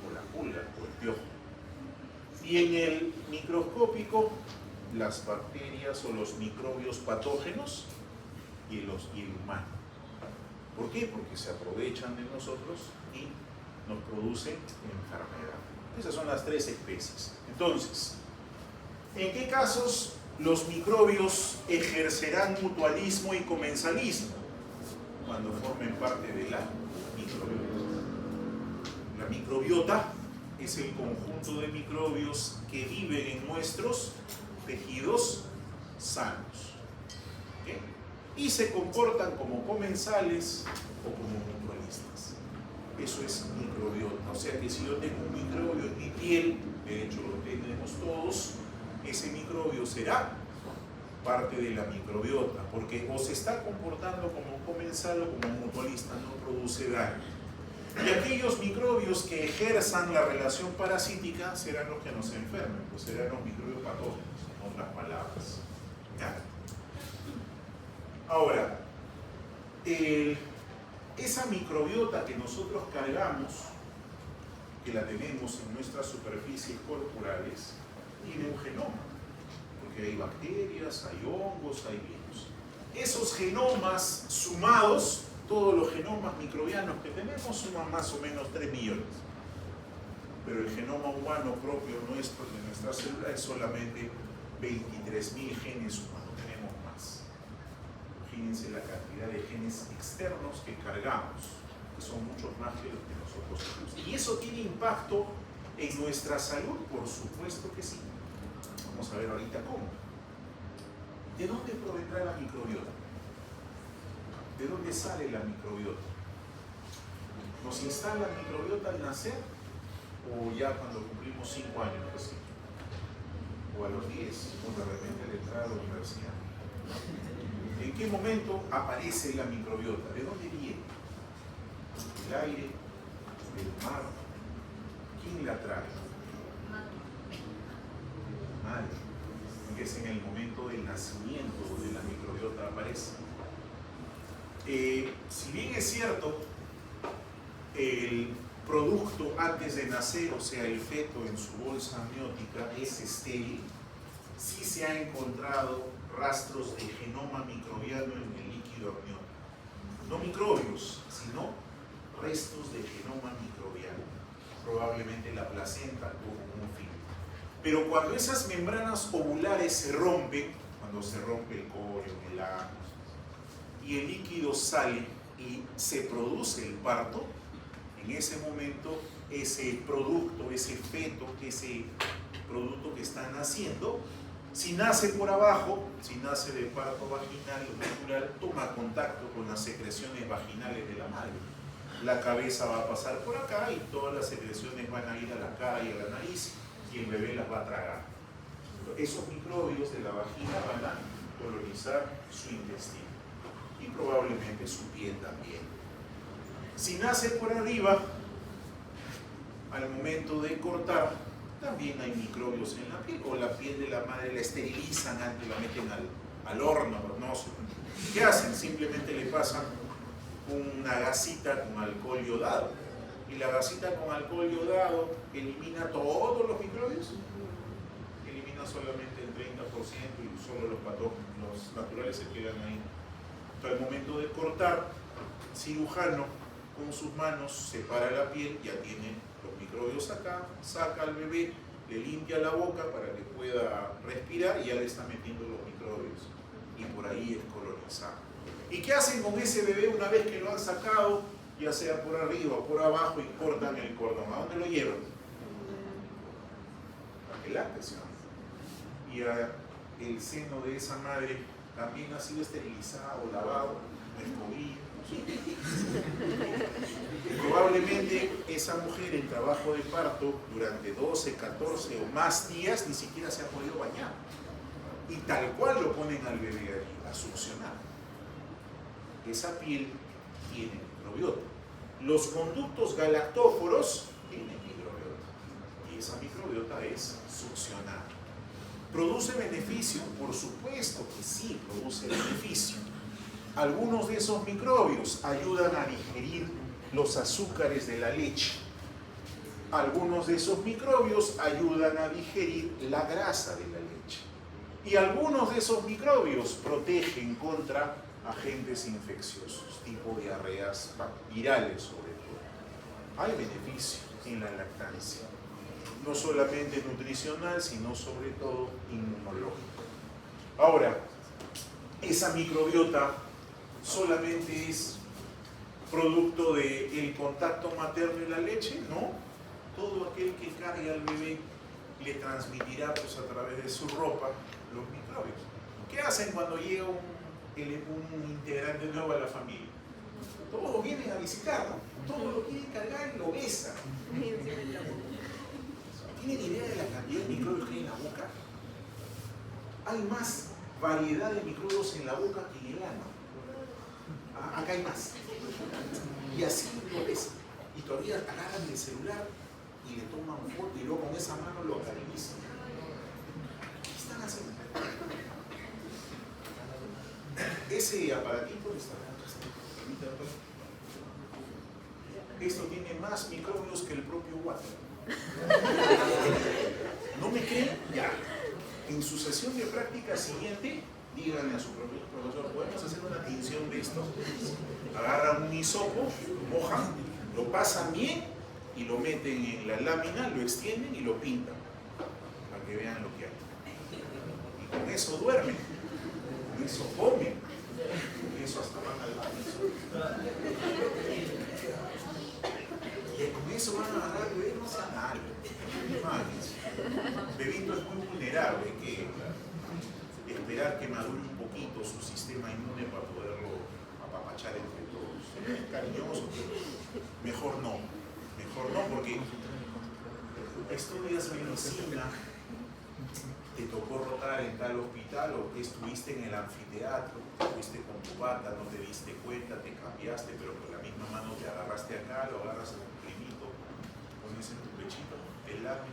Speaker 1: o la pulga, o el piojo. Y en el microscópico, las bacterias o los microbios patógenos y el humano. ¿Por qué? Porque se aprovechan de nosotros y nos producen enfermedad. Esas son las tres especies. Entonces, ¿en qué casos los microbios ejercerán mutualismo y comensalismo? Cuando formen parte de la microbiota. La microbiota es el conjunto de microbios que viven en nuestros tejidos sanos. ¿Okay? Y se comportan como comensales o como mutualistas. Eso es microbiota. O sea que si yo tengo un microbio en mi piel, de hecho lo tenemos todos, ese microbio será parte de la microbiota, porque o se está comportando como comensal o como mutualista, no produce daño. Y aquellos microbios que ejerzan la relación parasítica serán los que nos enfermen, pues serán los microbios patógenos, en otras palabras. ¿Ya? Ahora, esa microbiota que nosotros cargamos, que la tenemos en nuestras superficies corporales, tiene un genoma, porque hay bacterias, hay hongos, hay virus. Esos genomas sumados, todos los genomas microbianos que tenemos suman más o menos 3 millones. Pero el genoma humano propio nuestro, de nuestra célula, es solamente 23.000 genes humanos, tenemos más. Imagínense la cantidad de genes externos que cargamos, que son muchos más que los que nosotros tenemos. ¿Y eso tiene impacto en nuestra salud? Por supuesto que sí. Vamos a ver ahorita cómo. ¿De dónde provendrá la microbiota? ¿De dónde sale la microbiota? ¿Nos instala la microbiota al nacer? ¿O ya cuando cumplimos 5 años recién? ¿O a los 10? ¿O de repente al entrar a la universidad? ¿En qué momento aparece la microbiota? ¿De dónde viene? ¿Del aire? ¿Del mar? ¿Quién la trae? Madre. Que es en el momento del nacimiento de la microbiota aparece. Si bien es cierto, el producto antes de nacer, o sea, el feto en su bolsa amniótica, es estéril, sí se ha encontrado rastros de genoma microbiano en el líquido amniótico. No microbios, sino restos de genoma microbiano. Probablemente la placenta tuvo un fin. Pero cuando esas membranas ovulares se rompen, cuando se rompe el corio, el ano, y el líquido sale y se produce el parto, en ese momento ese producto, ese feto, ese producto que está naciendo, si nace por abajo, si nace de parto vaginal o natural, toma contacto con las secreciones vaginales de la madre. La cabeza va a pasar por acá y todas las secreciones van a ir a la cara y a la nariz y el bebé las va a tragar. Esos microbios de la vagina van a colonizar su intestino y probablemente su piel también. Si nace por arriba, al momento de cortar, también hay microbios en la piel, o la piel de la madre la esterilizan antes, la meten al horno, no sé. ¿Qué hacen? Simplemente le pasan una gasita con alcohol iodado. Y la gasita con alcohol iodado elimina todos los microbios, elimina solamente el 30% y solo los patógenos, los naturales se quedan ahí. Entonces, al momento de cortar, el cirujano con sus manos separa la piel, ya tiene los microbios acá, saca al bebé, le limpia la boca para que pueda respirar y ya le está metiendo los microbios. Y por ahí es colonizado. ¿Y qué hacen con ese bebé una vez que lo han sacado, ya sea por arriba o por abajo, y cortan el cordón? ¿A dónde lo llevan? A que lacte, ¿no? Y el seno de esa madre también ha sido esterilizado, lavado, escogido. Probablemente esa mujer en trabajo de parto durante 12, 14 o más días ni siquiera se ha podido bañar. Y tal cual lo ponen al bebé allí, a succionar. Esa piel tiene microbiota. Los conductos galactóforos tienen microbiota. Y esa microbiota es succionada. ¿Produce beneficio? Por supuesto que sí, produce beneficio. Algunos de esos microbios ayudan a digerir los azúcares de la leche. Algunos de esos microbios ayudan a digerir la grasa de la leche. Y algunos de esos microbios protegen contra agentes infecciosos, tipo diarreas virales sobre todo. Hay beneficio en la lactancia, no solamente nutricional, sino sobre todo inmunológico. Ahora, esa microbiota solamente es producto del contacto materno y la leche, ¿no? Todo aquel que cargue al bebé le transmitirá pues, a través de su ropa los microbios. ¿Qué hacen cuando llega un integrante nuevo a la familia? Todos vienen a visitar, ¿no? Todos lo quieren cargar y lo besan. ¿Tienen idea de la cantidad de microbios que hay en la boca? Hay más variedad de microbios en la boca que en el ano. Acá hay más. Y así lo ves. Y todavía agarran el celular y le toman foto y luego con esa mano lo acarician. ¿Qué están haciendo? Ese aparatito está. Esto tiene más microbios que el propio water. ¿No me creen? Ya. En su sesión de práctica siguiente, díganle a su profesor, ¿podemos hacer una tinción de esto? Agarran un hisopo, mojan, lo pasan bien y lo meten en la lámina, lo extienden y lo pintan para que vean lo que hay. Y con eso duermen, con eso comen, con eso hasta van al baño. Y con eso van a agarrar al bebé, no sea nada. Bebito es muy vulnerable, hay que esperar que madure un poquito su sistema inmune para poderlo apapachar entre todos. Es cariñoso, pero mejor no, porque estudias medicina, te tocó rotar en tal hospital o estuviste en el anfiteatro, fuiste con tu bata, no te diste cuenta, te cambiaste, pero con la misma mano te agarraste acá, lo agarras en un primito, pones en tu pechito, te lame,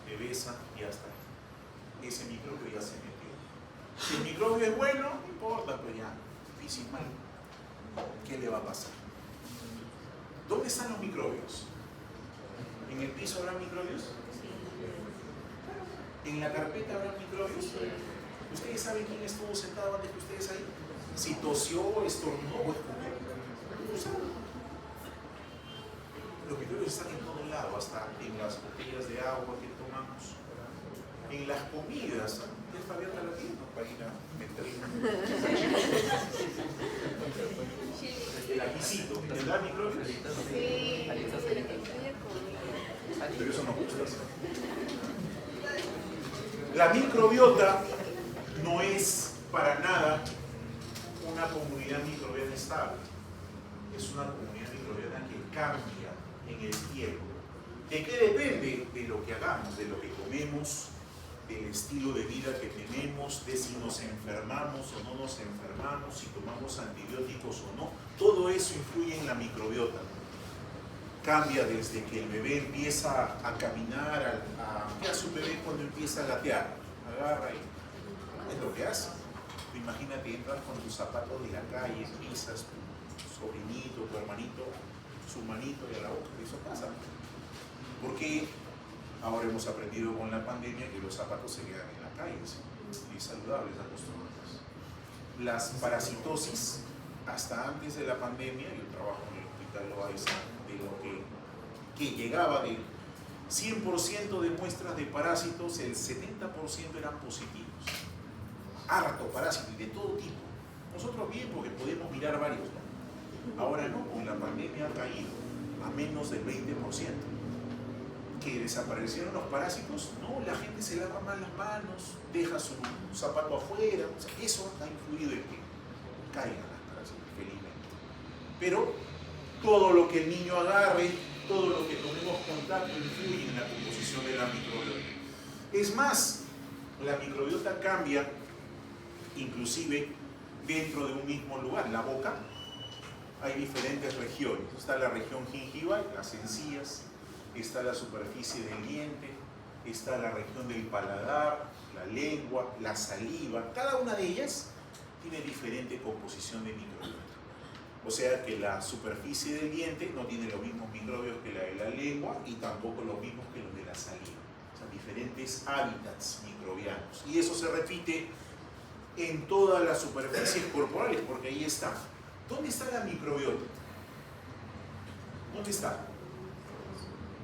Speaker 1: te besa y hasta ese microbio ya se metió. Si el microbio es bueno, no importa, pues ya, difícil mal. ¿Qué le va a pasar? ¿Dónde están los microbios? ¿En el piso habrá microbios? ¿En la carpeta habrá microbios? ¿Ustedes saben quién estuvo sentado antes que ustedes ahí? Si tosió, estornudó o escupió. No saben. Los microbios están en todo lado, hasta en las botellas de agua que tomamos, en las comidas. Ya está abierta la tienda para ir a meter. El ajicito, ¿tendrá microbios? Sí. Pero eso no gusta. La microbiota no es para nada una comunidad microbiana estable. Es una comunidad microbiana que cambia en el tiempo. ¿De qué depende? De lo que hagamos, de lo que comemos, del estilo de vida que tenemos, de si nos enfermamos o no nos enfermamos, si tomamos antibióticos o no. Todo eso influye en la microbiota. Cambia desde que el bebé empieza a caminar, ¿qué hace un bebé cuando empieza a gatear? Agarra y es lo que hace. Imagínate, entras con tus zapatos de la calle, pisas tu sobrinito, tu hermanito, su manito y a la boca, eso pasa. Porque ahora hemos aprendido con la pandemia que los zapatos se quedan en la calle, ¿sí? Y saludables, acostumbrados. Las parasitosis, hasta antes de la pandemia, yo trabajo en el hospital Loaiza, de lo que llegaba de 100% de muestras de parásitos, el 70% eran positivos. Harto parásito y de todo tipo. Nosotros bien porque podemos mirar varios, ¿no? Ahora no, con la pandemia ha caído a menos del 20%. ¿Que desaparecieron los parásitos? No, la gente se lava mal las manos, deja su zapato afuera, o sea, eso ha influido en que caigan las parásitos, felizmente. Pero todo lo que el niño agarre, todo lo que tomemos contacto influye en la composición de la microbiota. Es más, la microbiota cambia inclusive dentro de un mismo lugar. La boca, hay diferentes regiones. Está la región gingival, las encías, está la superficie del diente, está la región del paladar, la lengua, la saliva. Cada una de ellas tiene diferente composición de microbiota. O sea que la superficie del diente no tiene los mismos microbios que la de la lengua y tampoco los mismos que los de la saliva. O sea, diferentes hábitats microbianos. Y eso se repite en todas las superficies corporales, porque ahí está. ¿Dónde está la microbiota? ¿Dónde está?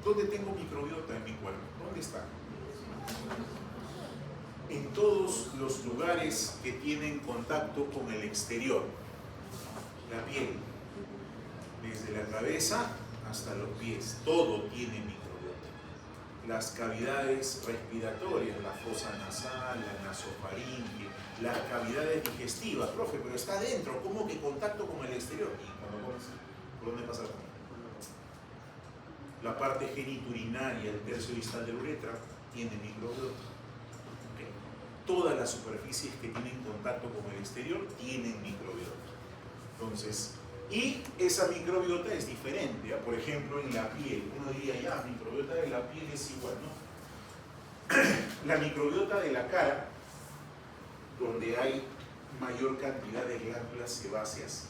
Speaker 1: ¿Dónde tengo microbiota en mi cuerpo? ¿Dónde está? En todos los lugares que tienen contacto con el exterior. La piel, desde la cabeza hasta los pies, todo tiene microbiota. Las cavidades respiratorias, la fosa nasal, la nasofaringe, las cavidades digestivas, profe, pero está adentro, ¿cómo que contacto con el exterior? Y cuando comes, ¿por dónde pasa la comida? La parte geniturinaria, el tercio distal de la uretra, tiene microbiota. ¿Okay? Todas las superficies que tienen contacto con el exterior tienen microbiota. Entonces, y esa microbiota es diferente. ¿Eh? Por ejemplo, en la piel, uno diría, ya, microbiota de la piel es igual, ¿no? La microbiota de la cara, donde hay mayor cantidad de glándulas sebáceas,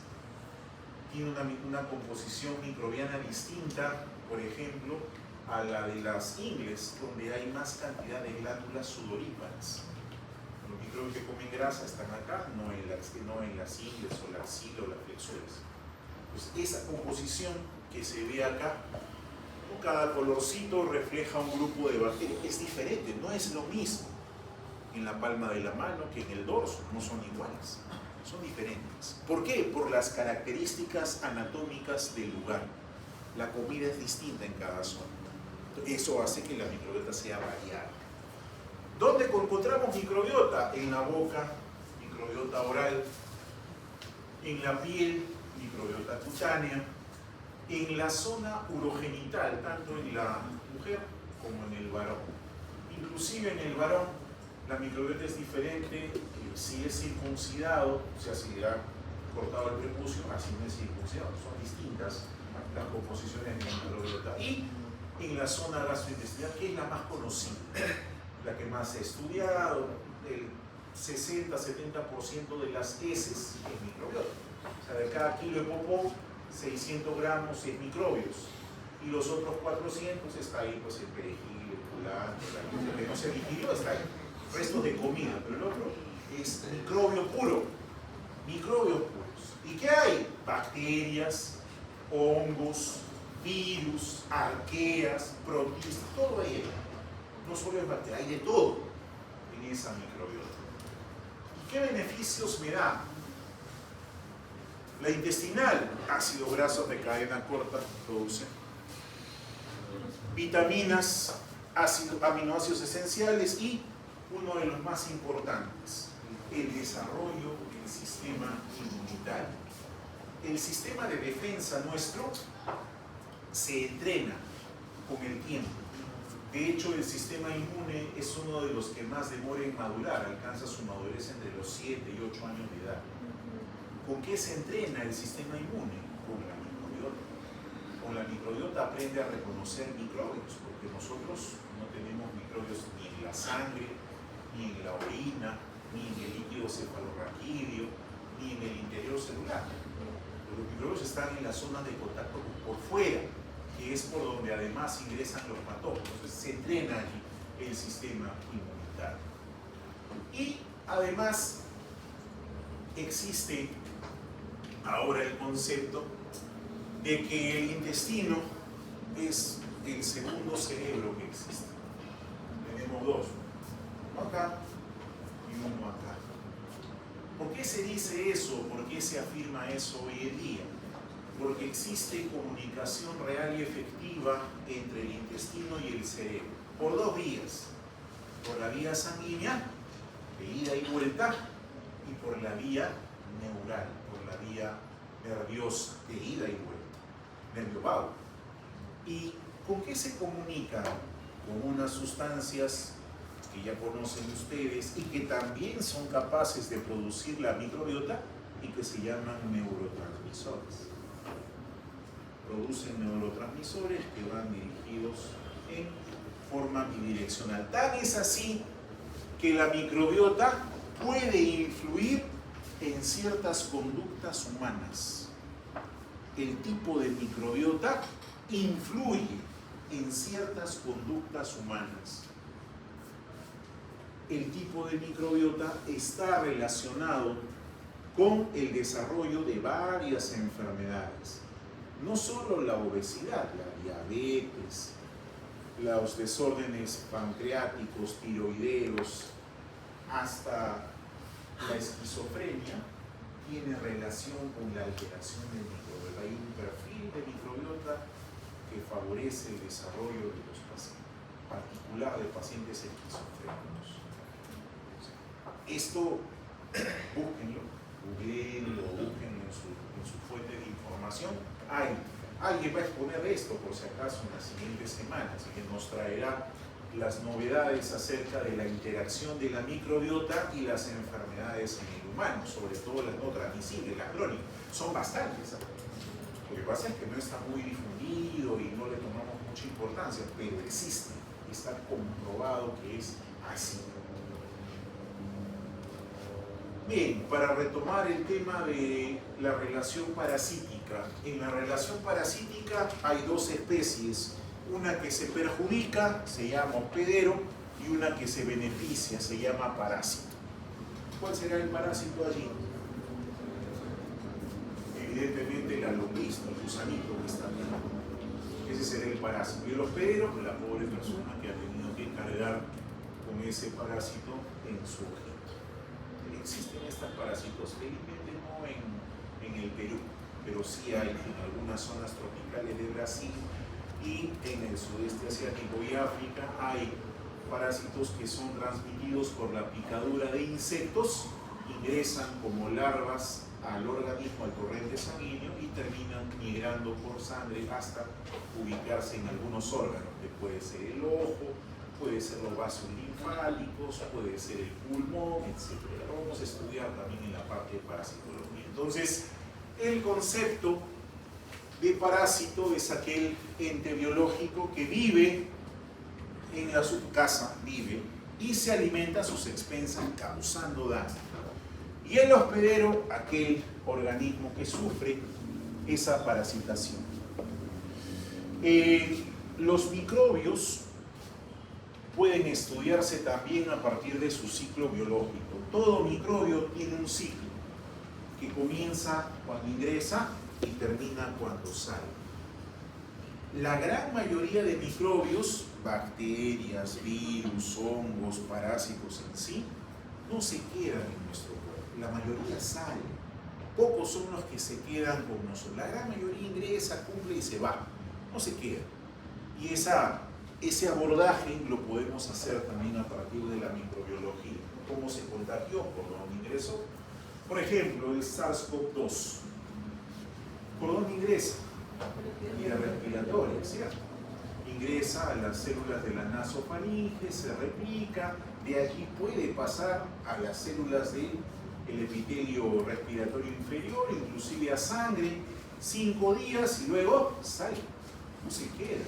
Speaker 1: tiene una composición microbiana distinta, por ejemplo, a la de las ingles, donde hay más cantidad de glándulas sudoríparas. Los microbios que comen grasa están acá, no en las ingles o la axila o las flexuras. Pues esa composición que se ve acá, cada colorcito refleja un grupo de bacterias. Es diferente, no es lo mismo en la palma de la mano que en el dorso, no son iguales, son diferentes. ¿Por qué? Por las características anatómicas del lugar. La comida es distinta en cada zona. Eso hace que la microbiota sea variada. ¿Dónde encontramos microbiota? En la boca, microbiota oral, en la piel, microbiota cutánea, en la zona urogenital, tanto en la mujer como en el varón. Inclusive en el varón, la microbiota es diferente si es circuncidado, o sea, si le ha cortado el prepucio, así no es circuncidado, son distintas las composiciones de microbiota. Y en la zona gastrointestinal, que es la más conocida, la que más se ha estudiado, el 60-70% de las heces es microbiota. O sea, de cada kilo de popó, 600 gramos es microbios. Y los otros 400 está ahí, pues el perejil, el culantro, lo que no se digirió está ahí. Restos de comida, pero el otro es microbio puro. Microbios puros. ¿Y qué hay? Bacterias, hongos, virus, arqueas, protistas, todo ahí. No solo es bacteria, hay de todo en esa microbiota. ¿Y qué beneficios me da? La intestinal, ácidos grasos de cadena corta, produce vitaminas, aminoácidos esenciales y uno de los más importantes, el desarrollo del sistema inmunitario. El sistema de defensa nuestro se entrena con el tiempo. De hecho, el sistema inmune es uno de los que más demora en madurar, alcanza su madurez entre los 7 y 8 años de edad. ¿Con qué se entrena el sistema inmune? Con la microbiota. Con la microbiota aprende a reconocer microbios, porque nosotros no tenemos microbios ni en la sangre, ni en la orina, ni en el líquido cefalorraquídeo, ni en el interior celular. Los microbios están en la zona de contacto por fuera, que es por donde además ingresan los patógenos. Entonces se entrena allí el sistema inmunitario. Y además existe ahora el concepto de que el intestino es el segundo cerebro que existe. Tenemos dos, uno acá y uno acá. ¿Por qué se dice eso? ¿Por qué se afirma eso hoy en día? Porque existe comunicación real y efectiva entre el intestino y el cerebro, por dos vías: por la vía sanguínea, de ida y vuelta, y por la vía neural, por la vía nerviosa, de ida y vuelta, nervio vago. ¿Y con qué se comunican? Con unas sustancias que ya conocen ustedes y que también son capaces de producir la microbiota y que se llaman neurotransmisores. Producen neurotransmisores que van dirigidos en forma bidireccional. Tan es así que la microbiota puede influir en ciertas conductas humanas. El tipo de microbiota influye en ciertas conductas humanas. El tipo de microbiota está relacionado con el desarrollo de varias enfermedades. No solo la obesidad, la diabetes, los desórdenes pancreáticos, tiroideos, hasta la esquizofrenia tiene relación con la alteración del microbiota. Hay un perfil de microbiota que favorece el desarrollo de los pacientes, en particular de pacientes esquizofrénicos. Esto, búsquenlo, googleenlo, búsquenlo en su fuente de información. Alguien va a exponer esto, por si acaso, en las siguientes semanas, que nos traerá las novedades acerca de la interacción de la microbiota y las enfermedades en el humano, sobre todo las no transmisibles, las crónicas. Son bastantes. Lo que pasa es que no está muy difundido y no le tomamos mucha importancia, pero existe, está comprobado que es así. Bien, para retomar el tema de la relación parasítica. En la relación parasítica hay dos especies. Una que se perjudica, se llama hospedero, y una que se beneficia, se llama parásito. ¿Cuál será el parásito allí? Evidentemente la lombriz, el gusanito que está aquí. Ese será el parásito. Y el hospedero, pues la pobre persona que ha tenido que cargar con ese parásito en su objeto. Existen estos parásitos, felizmente no en el Perú, pero sí hay en algunas zonas tropicales de Brasil y en el sudeste asiático y África. Hay parásitos que son transmitidos por la picadura de insectos, ingresan como larvas al organismo, al torrente sanguíneo, y terminan migrando por sangre hasta ubicarse en algunos órganos, que puede ser el ojo, puede ser los vasos linfáticos, puede ser el pulmón, etc. Lo vamos a estudiar también en la parte de parasitología. Entonces, el concepto de parásito es aquel ente biológico que vive en su casa, vive y se alimenta a sus expensas, causando daño. Y el hospedero, aquel organismo que sufre esa parasitación. Los microbios pueden estudiarse también a partir de su ciclo biológico. Todo microbio tiene un ciclo que comienza cuando ingresa y termina cuando sale. La gran mayoría de microbios, bacterias, virus, hongos, parásitos en sí, no se quedan en nuestro cuerpo. La mayoría sale. Pocos son los que se quedan con nosotros. La gran mayoría ingresa, cumple y se va. No se queda. Y ese abordaje lo podemos hacer también a partir de la microbiología. ¿Cómo se contagió? ¿Por dónde ingresó? Por ejemplo, el SARS-CoV-2. ¿Por dónde ingresa? Vía respiratoria, ¿cierto? Ingresa a las células de la nasofaringe, se replica, de allí puede pasar a las células del epitelio respiratorio inferior, inclusive a sangre, 5 días y luego sale, no se queda.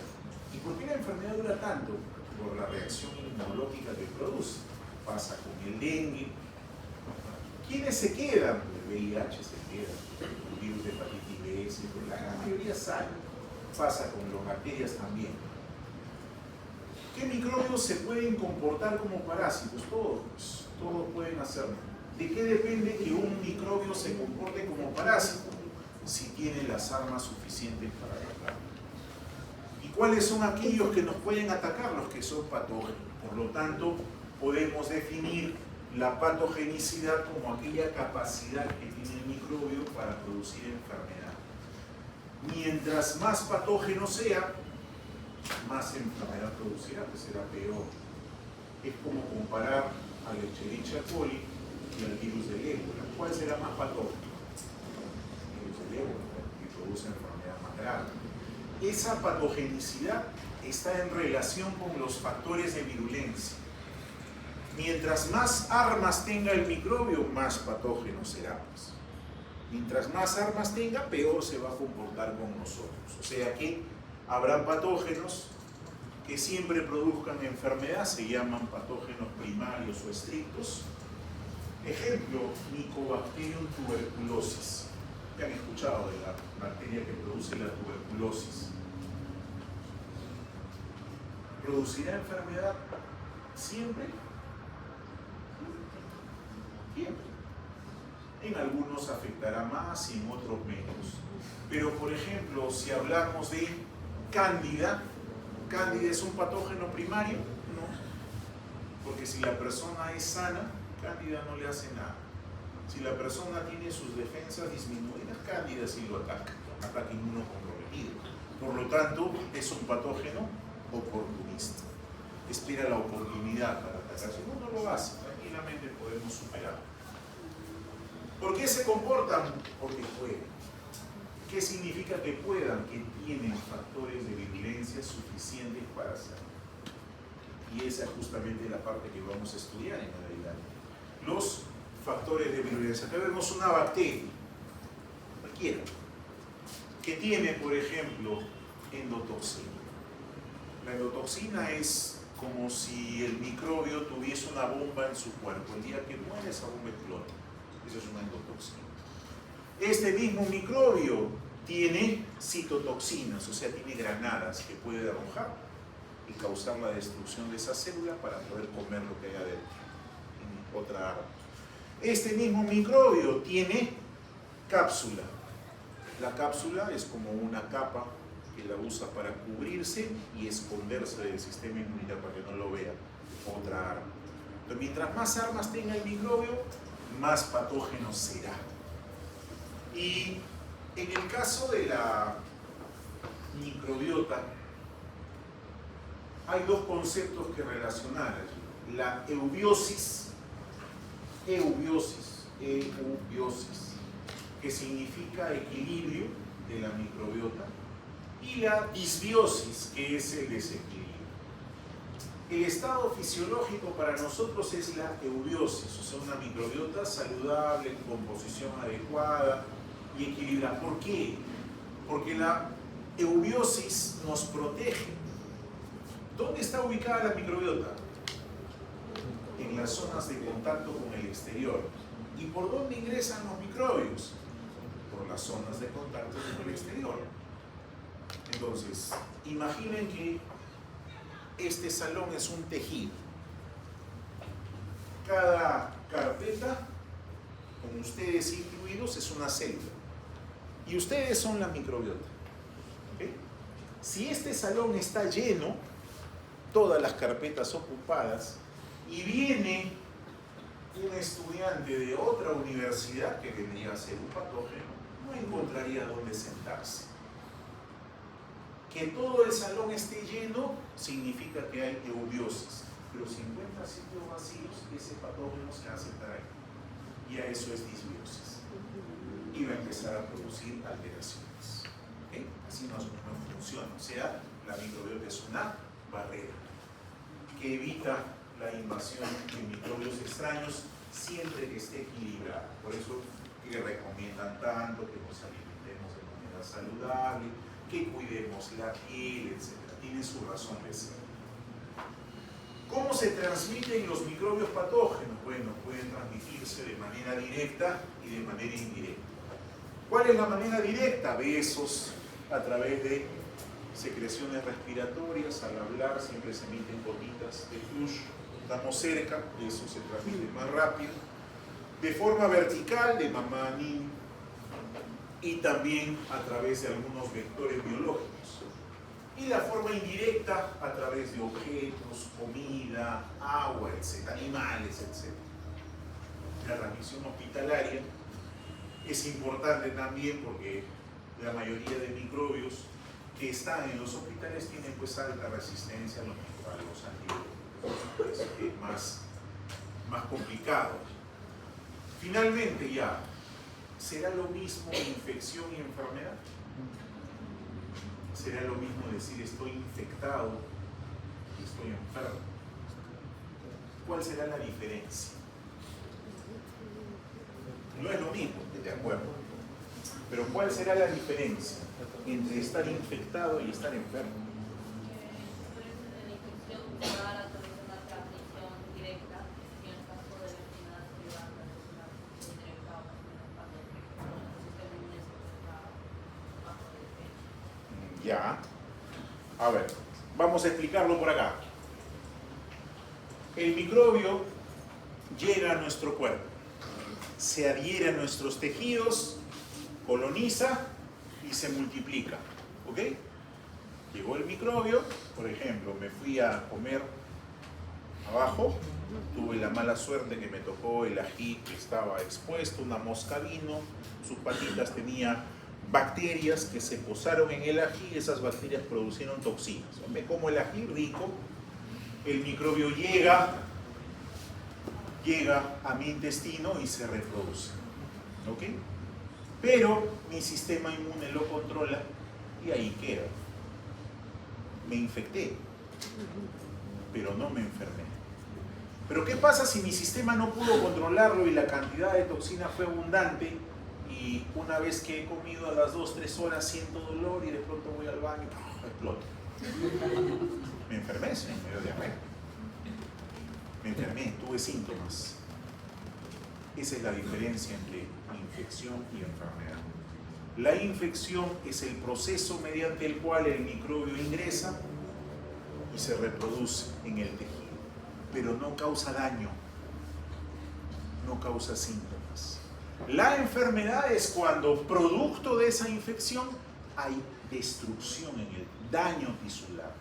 Speaker 1: ¿Y por qué la enfermedad dura tanto? Por la reacción inmunológica que produce. Pasa con el dengue. ¿Quiénes se quedan? El VIH se queda, el virus de hepatitis B, la gran mayoría sale. Pasa con las bacterias también. ¿Qué microbios se pueden comportar como parásitos? Todos pueden hacerlo. ¿De qué depende que un microbio se comporte como parásito? Si tiene las armas suficientes para atacar. ¿Y cuáles son aquellos que nos pueden atacar? Los que son patógenos. Por lo tanto, podemos definir la patogenicidad como aquella capacidad que tiene el microbio para producir enfermedad. Mientras más patógeno sea, más enfermedad producirá, pues será peor. Es como comparar al Escherichia coli y al virus del ébola. ¿Cuál será más patógeno? El virus del que produce enfermedad más grave. Esa patogenicidad está en relación con los factores de virulencia. Mientras más armas tenga el microbio, más patógeno será. Pues. Mientras más armas tenga, peor se va a comportar con nosotros. O sea que habrá patógenos que siempre produzcan enfermedad, se llaman patógenos primarios o estrictos. Ejemplo, Mycobacterium tuberculosis. ¿Qué han escuchado de la bacteria que produce la tuberculosis? ¿Producirá enfermedad siempre? Siempre. En algunos afectará más y en otros menos. Pero, por ejemplo, si hablamos de Cándida, ¿Cándida es un patógeno primario? No. Porque si la persona es sana, Cándida no le hace nada. Si la persona tiene sus defensas disminuidas, Cándida sí lo ataca, ataque inmunocomprometido. Por lo tanto, es un patógeno oportunista. Espera la oportunidad para atacar. Si no lo hace, tranquilamente podemos superarlo. ¿Por qué se comportan? Porque pueden. ¿Qué significa que puedan? Que tienen factores de virulencia suficientes para hacerlo. Y esa es justamente la parte que vamos a estudiar en realidad. Los factores de virulencia. Acá vemos una bacteria, cualquiera, que tiene, por ejemplo, endotoxina. La endotoxina es como si el microbio tuviese una bomba en su cuerpo. El día que muere, esa bomba explota. Eso es una endotoxina. Este mismo microbio tiene citotoxinas, o sea, tiene granadas que puede arrojar y causar la destrucción de esa célula para poder comer lo que hay adentro, en otra arma. Este mismo microbio tiene cápsula. La cápsula es como una capa que la usa para cubrirse y esconderse del sistema inmunitario para que no lo vea otra arma. Entonces, mientras más armas tenga el microbio, más patógeno será. Y en el caso de la microbiota, hay dos conceptos que relacionar allí. La eubiosis, que significa equilibrio de la microbiota, y la disbiosis, que es el desequilibrio. El estado fisiológico para nosotros es la eubiosis, o sea, una microbiota saludable, con composición adecuada y equilibrada. ¿Por qué? Porque la eubiosis nos protege. ¿Dónde está ubicada la microbiota? En las zonas de contacto con el exterior. ¿Y por dónde ingresan los microbios? Por las zonas de contacto con el exterior. Entonces, imaginen que este salón es un tejido. Cada carpeta, con ustedes incluidos, es una célula. Y ustedes son la microbiota. ¿Okay? Si este salón está lleno, todas las carpetas ocupadas, y viene un estudiante de otra universidad que vendría a ser un patógeno, no encontraría dónde sentarse. Que todo el salón esté lleno significa que hay eubiosis, pero si encuentra sitios vacíos, ese patógeno se va a sentar ahí. Y a eso es disbiosis. Y va a empezar a producir alteraciones. ¿Okay? Así no funciona. O sea, la microbiota es una barrera que evita la invasión de microbios extraños siempre que esté equilibrada. Por eso que recomiendan tanto que nos alimentemos de manera saludable, que cuidemos la piel, etc. Tienen su razón de ser. ¿Cómo se transmiten los microbios patógenos? Bueno, pueden transmitirse de manera directa y de manera indirecta. ¿Cuál es la manera directa? Besos, a través de secreciones respiratorias, al hablar siempre se emiten gotitas de flush, estamos cerca, eso se transmite más rápido. De forma vertical, de mamá a niño, y también a través de algunos vectores biológicos. Y la forma indirecta a través de objetos, comida, agua, etc., animales, etc. La transmisión hospitalaria es importante también porque la mayoría de microbios que están en los hospitales tienen pues alta resistencia a los antibióticos. Es más complicado. Finalmente ya, ¿Será lo mismo infección y enfermedad? ¿Será lo mismo decir estoy infectado y estoy enfermo? ¿Cuál será la diferencia? No es lo mismo, de acuerdo. Pero ¿cuál será la diferencia entre estar infectado y estar enfermo? Ya. A ver, vamos a explicarlo por acá. El microbio llega a nuestro cuerpo, se adhiere a nuestros tejidos, coloniza y se multiplica. ¿Ok? Llegó el microbio, por ejemplo, me fui a comer abajo, tuve la mala suerte que me tocó el ají que estaba expuesto, una mosca vino, sus patitas tenía bacterias que se posaron en el ají y esas bacterias producieron toxinas. Me como el ají rico, el microbio llega a mi intestino y se reproduce. ¿Ok? Pero mi sistema inmune lo controla y ahí queda. Me infecté, pero no me enfermé. Pero ¿qué pasa si mi sistema no pudo controlarlo y la cantidad de toxina fue abundante y una vez que he comido a las 2-3 horas siento dolor y de pronto voy al baño y exploto? Me enfermé, sí, me dio diarrea. Me enfermé, tuve síntomas. Esa es la diferencia entre infección y enfermedad. La infección es el proceso mediante el cual el microbio ingresa y se reproduce en el tejido, pero no causa daño, no causa síntomas. La enfermedad es cuando, producto de esa infección, hay destrucción en el daño tisular.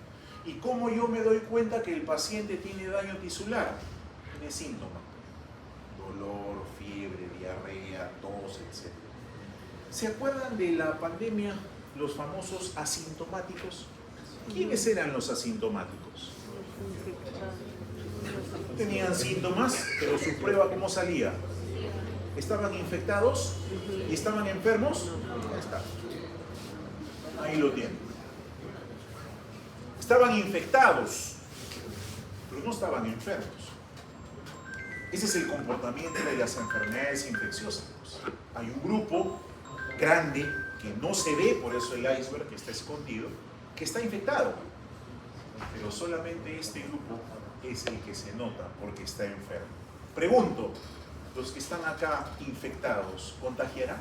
Speaker 1: ¿Y cómo yo me doy cuenta que el paciente tiene daño tisular? Tiene síntomas: dolor, fiebre, diarrea, tos, etc. ¿Se acuerdan de la pandemia, los famosos asintomáticos? ¿Quiénes eran los asintomáticos? Tenían síntomas, pero su prueba, ¿cómo salía? ¿Estaban infectados y estaban enfermos? Ya está. Ahí lo tienen. Estaban infectados, pero no estaban enfermos. Ese es el comportamiento de las enfermedades infecciosas. Hay un grupo grande que no se ve, por eso el iceberg que está escondido, que está infectado. Pero solamente este grupo es el que se nota porque está enfermo. Pregunto, ¿los que están acá infectados contagiarán?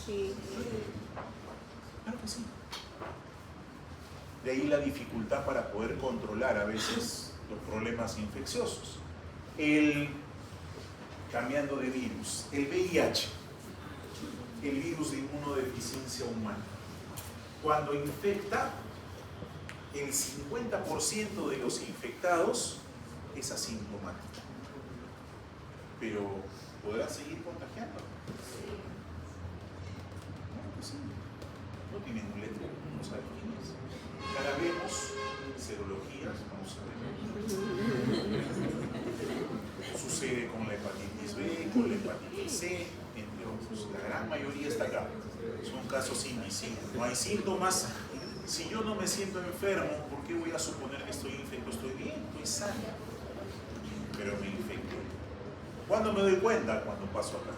Speaker 2: Sí.
Speaker 1: Claro que sí. De ahí la dificultad para poder controlar a veces los problemas infecciosos. Cambiando de virus, el VIH, el virus de inmunodeficiencia humana, cuando infecta, el 50% de los infectados es asintomático. Pero, ¿podrá seguir contagiando? No, pues sí. No tienen un letrero, no saben quién es. Ahora vemos serologías, vamos a ver. Sucede con la hepatitis B, con la hepatitis C, entre otros. La gran mayoría está acá. Son casos invisibles. No hay síntomas. Si yo no me siento enfermo, ¿por qué voy a suponer que estoy infecto? Estoy bien, estoy sano. Pero me infecto. ¿Cuándo me doy cuenta? Cuando paso acá.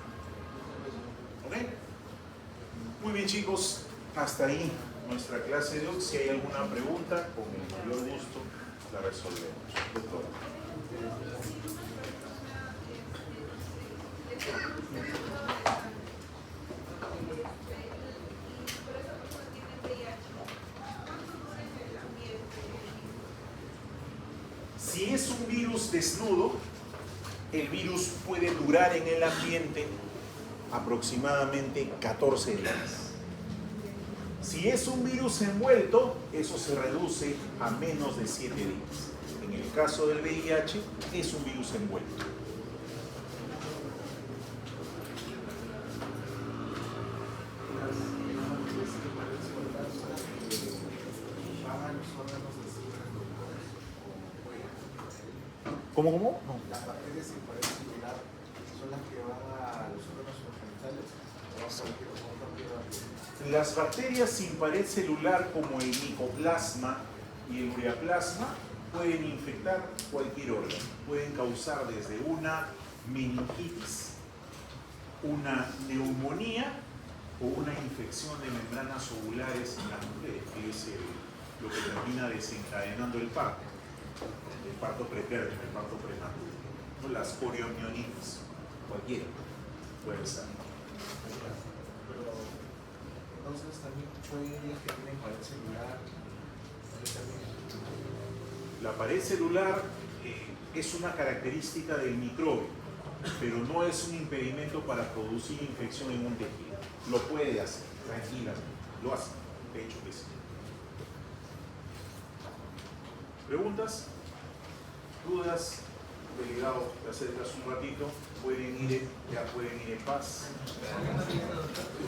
Speaker 1: ¿Ok? Muy bien, chicos. Hasta ahí nuestra clase de hoy. Si hay alguna pregunta, con el mayor gusto la resolvemos. Doctor. Si es un virus desnudo, el virus puede durar en el ambiente aproximadamente 14 días. Si es un virus envuelto, eso se reduce a menos de 7 días. En el caso del VIH, es un virus envuelto. ¿Cómo? No.
Speaker 3: Las bacterias sin pared celular son las que van a los órganos genitales.
Speaker 1: Las bacterias sin pared celular como el micoplasma y el ureaplasma pueden infectar cualquier órgano. Pueden causar desde una meningitis, una neumonía o una infección de membranas ovulares en las mujeres, que es lo que termina desencadenando el parto pretérmino, el parto prematuro, ¿no? Las coriomionitis, cualquiera puede ser.
Speaker 2: Pero entonces también pueden ir que tienen pared celular.
Speaker 1: La pared celular es una característica del microbio, pero no es un impedimento para producir infección en un tejido. Lo puede hacer, tranquilamente. Lo hace, de hecho que sí. ¿Preguntas? ¿Dudas? Delegado, te acercas un ratito, ya pueden ir en paz.